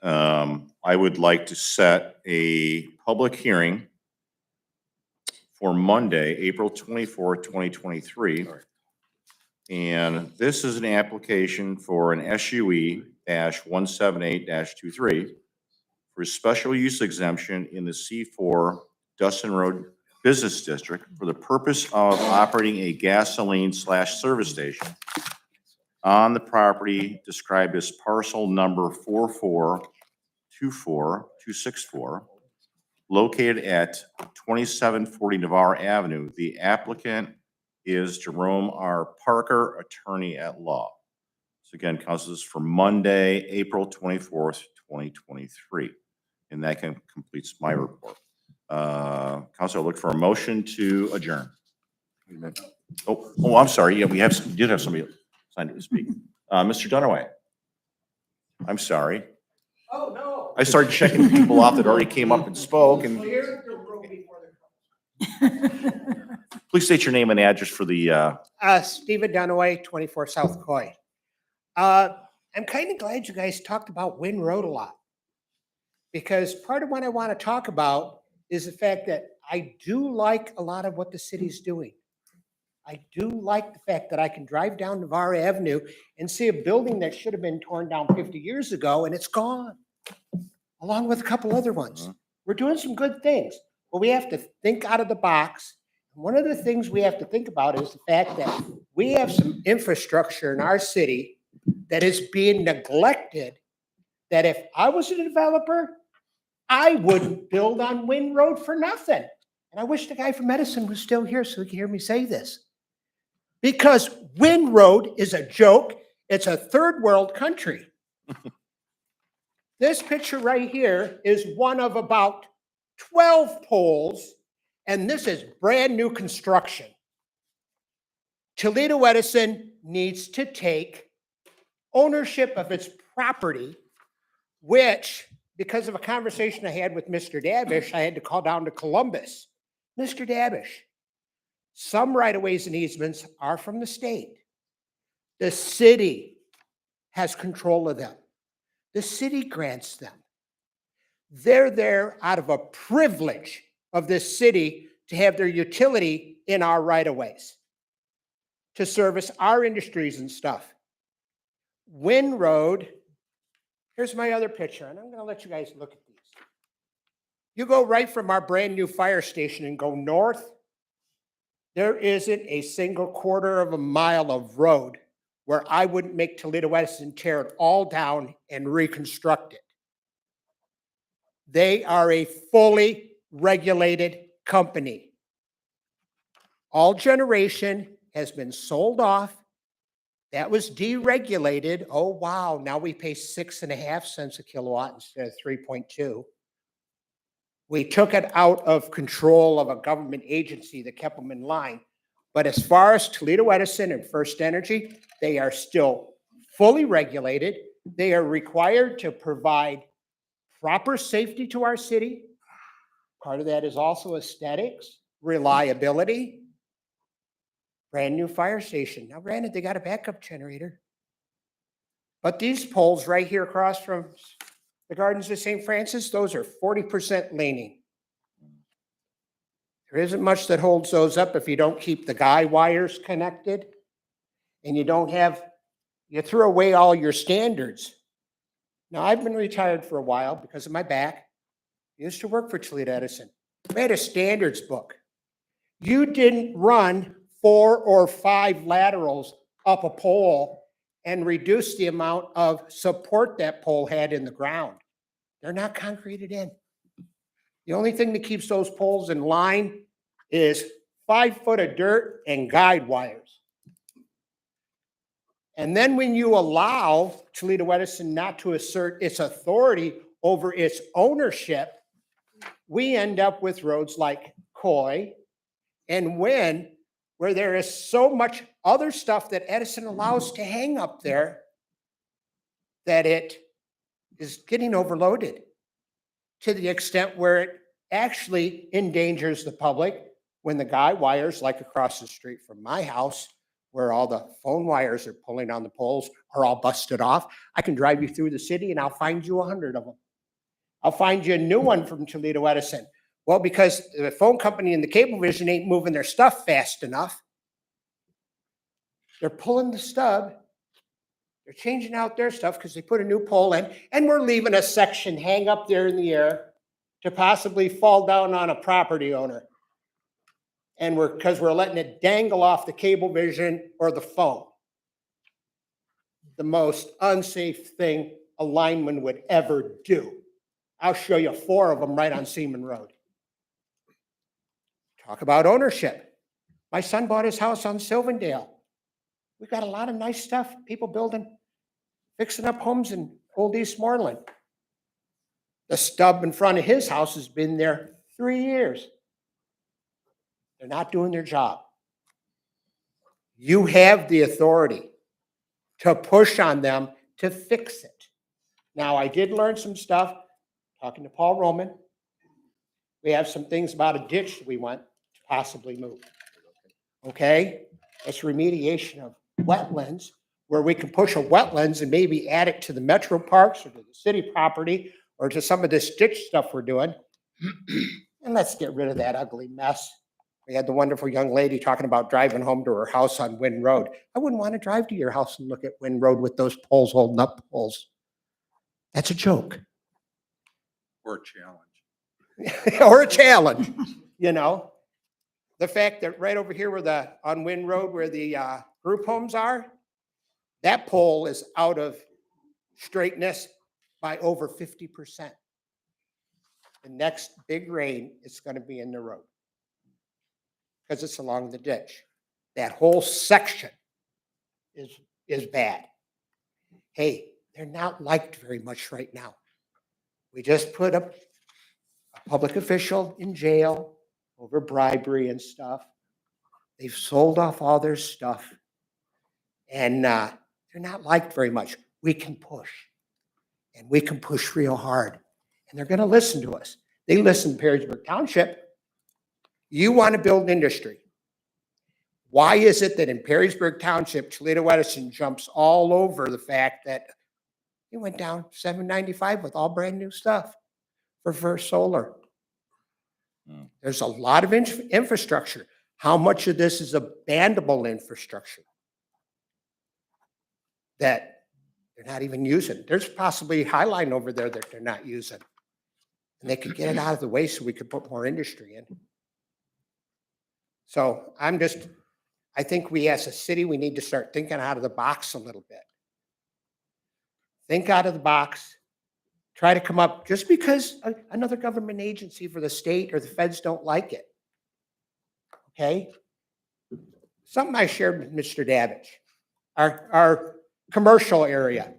I would like to set a public hearing for Monday, April 24th, 2023. And this is an application for an SUE-178-23 for special use exemption in the C4 Dustin Road Business District for the purpose of operating a gasoline/service station on the property described as parcel number 4424264, located at 2740 Navarre Avenue. The applicant is Jerome R. Parker, attorney at law. So again, council, this is for Monday, April 24th, 2023. And that completes my report. Council, I look for a motion to adjourn. Oh, I'm sorry. Yeah, we did have somebody signed to speak. Mr. Dunaway. I'm sorry. Oh, no. I started checking people off that already came up and spoke and please state your name and address for the, Stephen Dunaway, 24 South Coy. I'm kind of glad you guys talked about Wynn Road a lot. Because part of what I want to talk about is the fact that I do like a lot of what the city's doing. I do like the fact that I can drive down Navarre Avenue and see a building that should have been torn down 50 years ago and it's gone, along with a couple other ones. We're doing some good things, but we have to think out of the box. One of the things we have to think about is the fact that we have some infrastructure in our city that is being neglected, that if I was a developer, I wouldn't build on Wynn Road for nothing. And I wish the guy from Edison was still here so he could hear me say this. Because Wynn Road is a joke. It's a third world country. This picture right here is one of about 12 poles, and this is brand new construction. Toledo Edison needs to take ownership of its property, which, because of a conversation I had with Mr. Davish, I had to call down to Columbus. Mr. Davish, some right-of-ways and easements are from the state. The city has control of them. The city grants them. They're there out of a privilege of this city to have their utility in our right-of-ways to service our industries and stuff. Wynn Road, here's my other picture, and I'm going to let you guys look at these. You go right from our brand new fire station and go north, there isn't a single quarter of a mile of road where I wouldn't make Toledo Edison tear it all down and reconstruct it. They are a fully regulated company. All generation has been sold off. That was deregulated. Oh, wow. Now we pay 6.5 cents a kilowatt instead of 3.2. We took it out of control of a government agency that kept them in line. But as far as Toledo Edison and First Energy, they are still fully regulated. They are required to provide proper safety to our city. Part of that is also aesthetics, reliability. Brand new fire station. Now, granted, they got a backup generator. But these poles right here across from the Gardens of St. Francis, those are 40% leaning. There isn't much that holds those up if you don't keep the guy wires connected and you don't have, you throw away all your standards. Now, I've been retired for a while because of my back. I used to work for Toledo Edison. We had a standards book. You didn't run 4 or 5 laterals up a pole and reduce the amount of support that pole had in the ground. They're not concreted in. The only thing that keeps those poles in line is 5 foot of dirt and guide wires. And then when you allow Toledo Edison not to assert its authority over its ownership, we end up with roads like Coy and Wynn, where there is so much other stuff that Edison allows to hang up there that it is getting overloaded to the extent where it actually endangers the public when the guy wires, like across the street from my house, where all the phone wires are pulling on the poles, are all busted off. I can drive you through the city and I'll find you 100 of them. I'll find you a new one from Toledo Edison. Well, because the phone company and the Cablevision ain't moving their stuff fast enough. They're pulling the stub. They're changing out their stuff because they put a new pole in, and we're leaving a section hang up there in the air to possibly fall down on a property owner. And because we're letting it dangle off the Cablevision or the phone. The most unsafe thing a lineman would ever do. I'll show you 4 of them right on Seaman Road. Talk about ownership. My son bought his house on Sylvandale. We've got a lot of nice stuff, people building, fixing up homes in Old Eastmoreland. The stub in front of his house has been there 3 years. They're not doing their job. You have the authority to push on them to fix it. Now, I did learn some stuff talking to Paul Roman. We have some things about a ditch that we want to possibly move. Okay? It's remediation of wetlands, where we can push a wetlands and maybe add it to the metro parks or to the city property or to some of this ditch stuff we're doing. And let's get rid of that ugly mess. We had the wonderful young lady talking about driving home to her house on Wynn Road. I wouldn't want to drive to your house and look at Wynn Road with those poles holding up poles. That's a joke. Or a challenge. Or a challenge, you know. The fact that right over here where on Wynn Road where the group homes are, that pole is out of straightness by over 50%. The next big rain is going to be in the road. because it's along the ditch. That whole section is bad. Hey, they're not liked very much right now. We just put a public official in jail over bribery and stuff. They've sold off all their stuff. And they're not liked very much. We can push. And we can push real hard. And they're going to listen to us. They listen to Perrysburg Township. You want to build industry. Why is it that in Perrysburg Township, Toledo Edison jumps all over the fact that it went down $795 with all brand new stuff for First Solar? There's a lot of infrastructure. How much of this is abandonable infrastructure that they're not even using? There's possibly Highline over there that they're not using. And they could get it out of the way so we could put more industry in. So I think we as a city, we need to start thinking out of the box a little bit. Think out of the box. Try to come up, just because another government agency for the state or the feds don't like it. Okay? Something I shared with Mr. Davidge, our commercial area.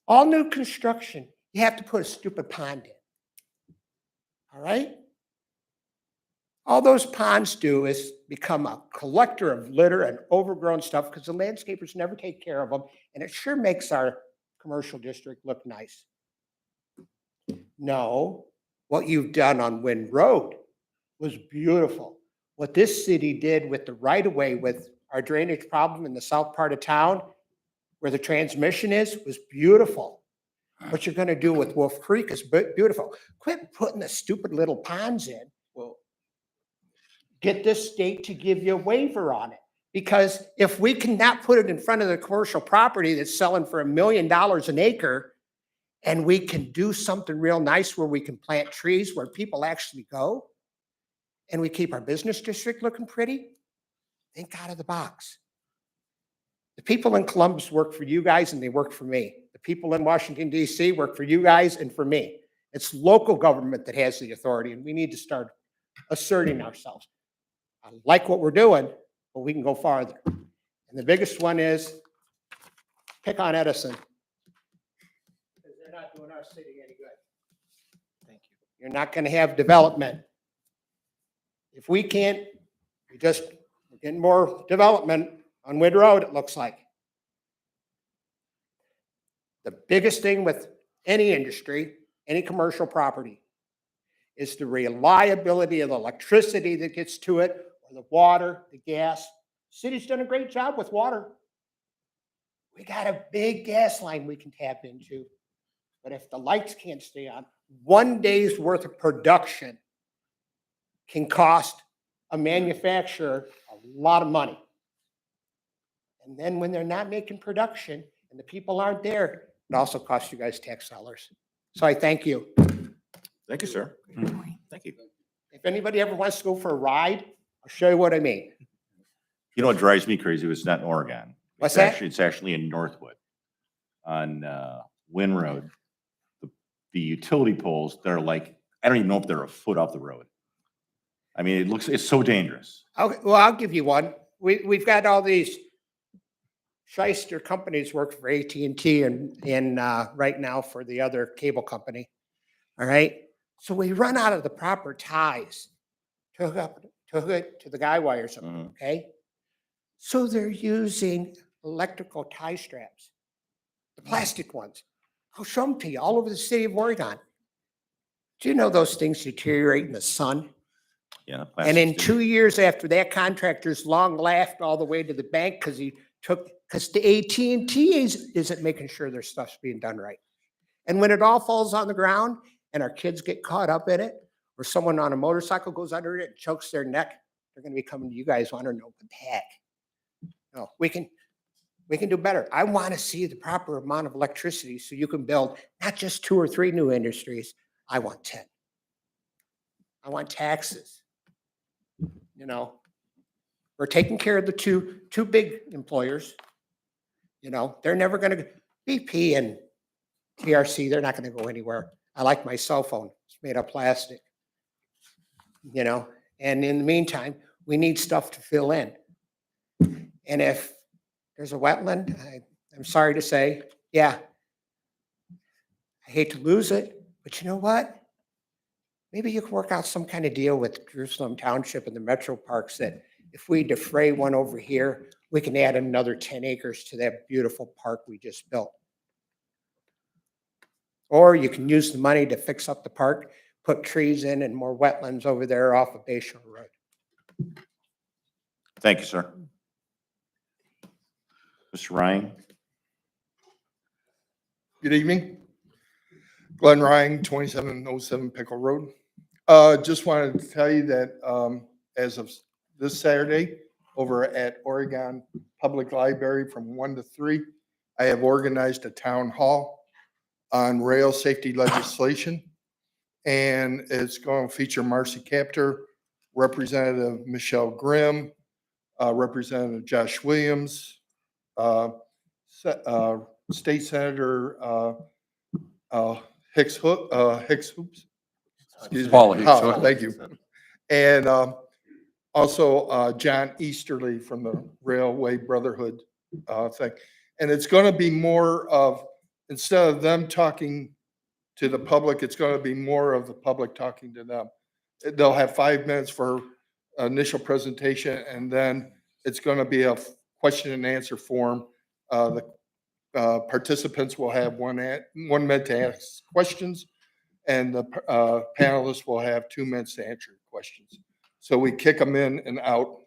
All new construction, you have to put a stupid pond in. All right? All those ponds do is become a collector of litter and overgrown stuff because the landscapers never take care of them, and it sure makes our commercial district look nice. No, what you've done on Wind Road was beautiful. What this city did with the right-of-way with our drainage problem in the south part of town, where the transmission is, was beautiful. What you're going to do with Wolf Creek is beautiful. Quit putting the stupid little ponds in. Well, get this state to give you a waiver on it. Because if we cannot put it in front of the commercial property that's selling for $1 million an acre, and we can do something real nice where we can plant trees where people actually go, and we keep our business district looking pretty, think out of the box. The people in Columbus work for you guys and they work for me. The people in Washington, D.C. work for you guys and for me. It's local government that has the authority, and we need to start asserting ourselves. I like what we're doing, but we can go farther. And the biggest one is pick on Edison. Because they're not doing our city any good. Thank you. You're not going to have development. If we can't, we're getting more development on Wind Road, it looks like. The biggest thing with any industry, any commercial property, is the reliability of the electricity that gets to it, or the water, the gas. City's done a great job with water. We got a big gas line we can tap into. But if the lights can't stay on, 1 day's worth of production can cost a manufacturer a lot of money. And then when they're not making production and the people aren't there, it also costs you guys tax dollars. So I thank you. Thank you, sir. Thank you. If anybody ever wants to go for a ride, I'll show you what I mean. You know what drives me crazy? It's not in Oregon. What's that? It's actually in Northwood on Wind Road. The utility poles, they're like, I don't even know if they're a foot off the road. I mean, it's so dangerous. Okay, well, I'll give you one. We've got all these shyster companies work for AT&T and right now for the other cable company. All right. So we run out of the proper ties to hook it to the guy wires. Okay. So they're using electrical tie straps, the plastic ones. I'll show them to you all over the city of Oregon. Do you know those things deteriorate in the sun? Yeah. And in 2 years after that, contractor's long laughed all the way to the bank because the AT&T isn't making sure their stuff's being done right. And when it all falls on the ground and our kids get caught up in it, or someone on a motorcycle goes under it and chokes their neck, they're going to be coming to you guys wondering, what the heck? No, we can do better. I want to see the proper amount of electricity so you can build not just 2 or 3 new industries. I want 10. I want taxes. You know, we're taking care of the two big employers. You know, they're never going to, BP and TRC, they're not going to go anywhere. I like my cell phone. It's made of plastic. You know, and in the meantime, we need stuff to fill in. And if there's a wetland, I'm sorry to say, yeah, I hate to lose it, but you know what? Maybe you can work out some kind of deal with Jerusalem Township and the Metro Parks that if we defray one over here, we can add another 10 acres to that beautiful park we just built. Or you can use the money to fix up the park, put trees in and more wetlands over there off of Bay Shore Road. Thank you, sir. Mr. Ryan? Good evening. Glenn Ryan, 2707 Pickle Road. Just wanted to tell you that as of this Saturday, over at Oregon Public Library from 1 to 3, I have organized a town hall on rail safety legislation. And it's going to feature Marcy Kaptur, Representative Michelle Grimm, Representative Josh Williams, State Senator Hicks Hoops. Excuse me. Paula Hicks. Oh, thank you. And also John Easterly from the Railway Brotherhood thing. And it's going to be more of, instead of them talking to the public, it's going to be more of the public talking to them. They'll have 5 minutes for initial presentation, and then it's going to be a question and answer form. The participants will have 1 minute to ask questions, and the panelists will have 2 minutes to answer questions. So we kick them in and out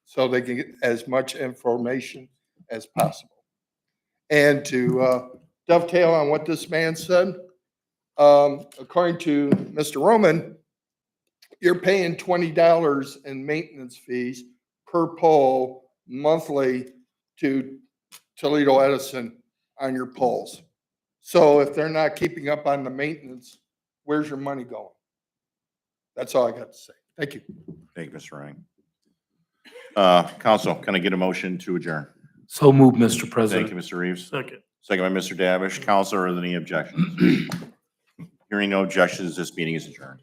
so they can get as much information as possible. And to dovetail on what this man said, according to Mr. Roman, you're paying $20 in maintenance fees per pole monthly to Toledo Edison on your poles. So if they're not keeping up on the maintenance, where's your money going? That's all I got to say. Thank you. Thank you, Mr. Ryan. Council, can I get a motion to adjourn? So move, Mr. Thank President. you, Mr. Reeves. Second. Second by Mr. Davish. Council, are there any objections? Hearing no objections, this meeting is adjourned.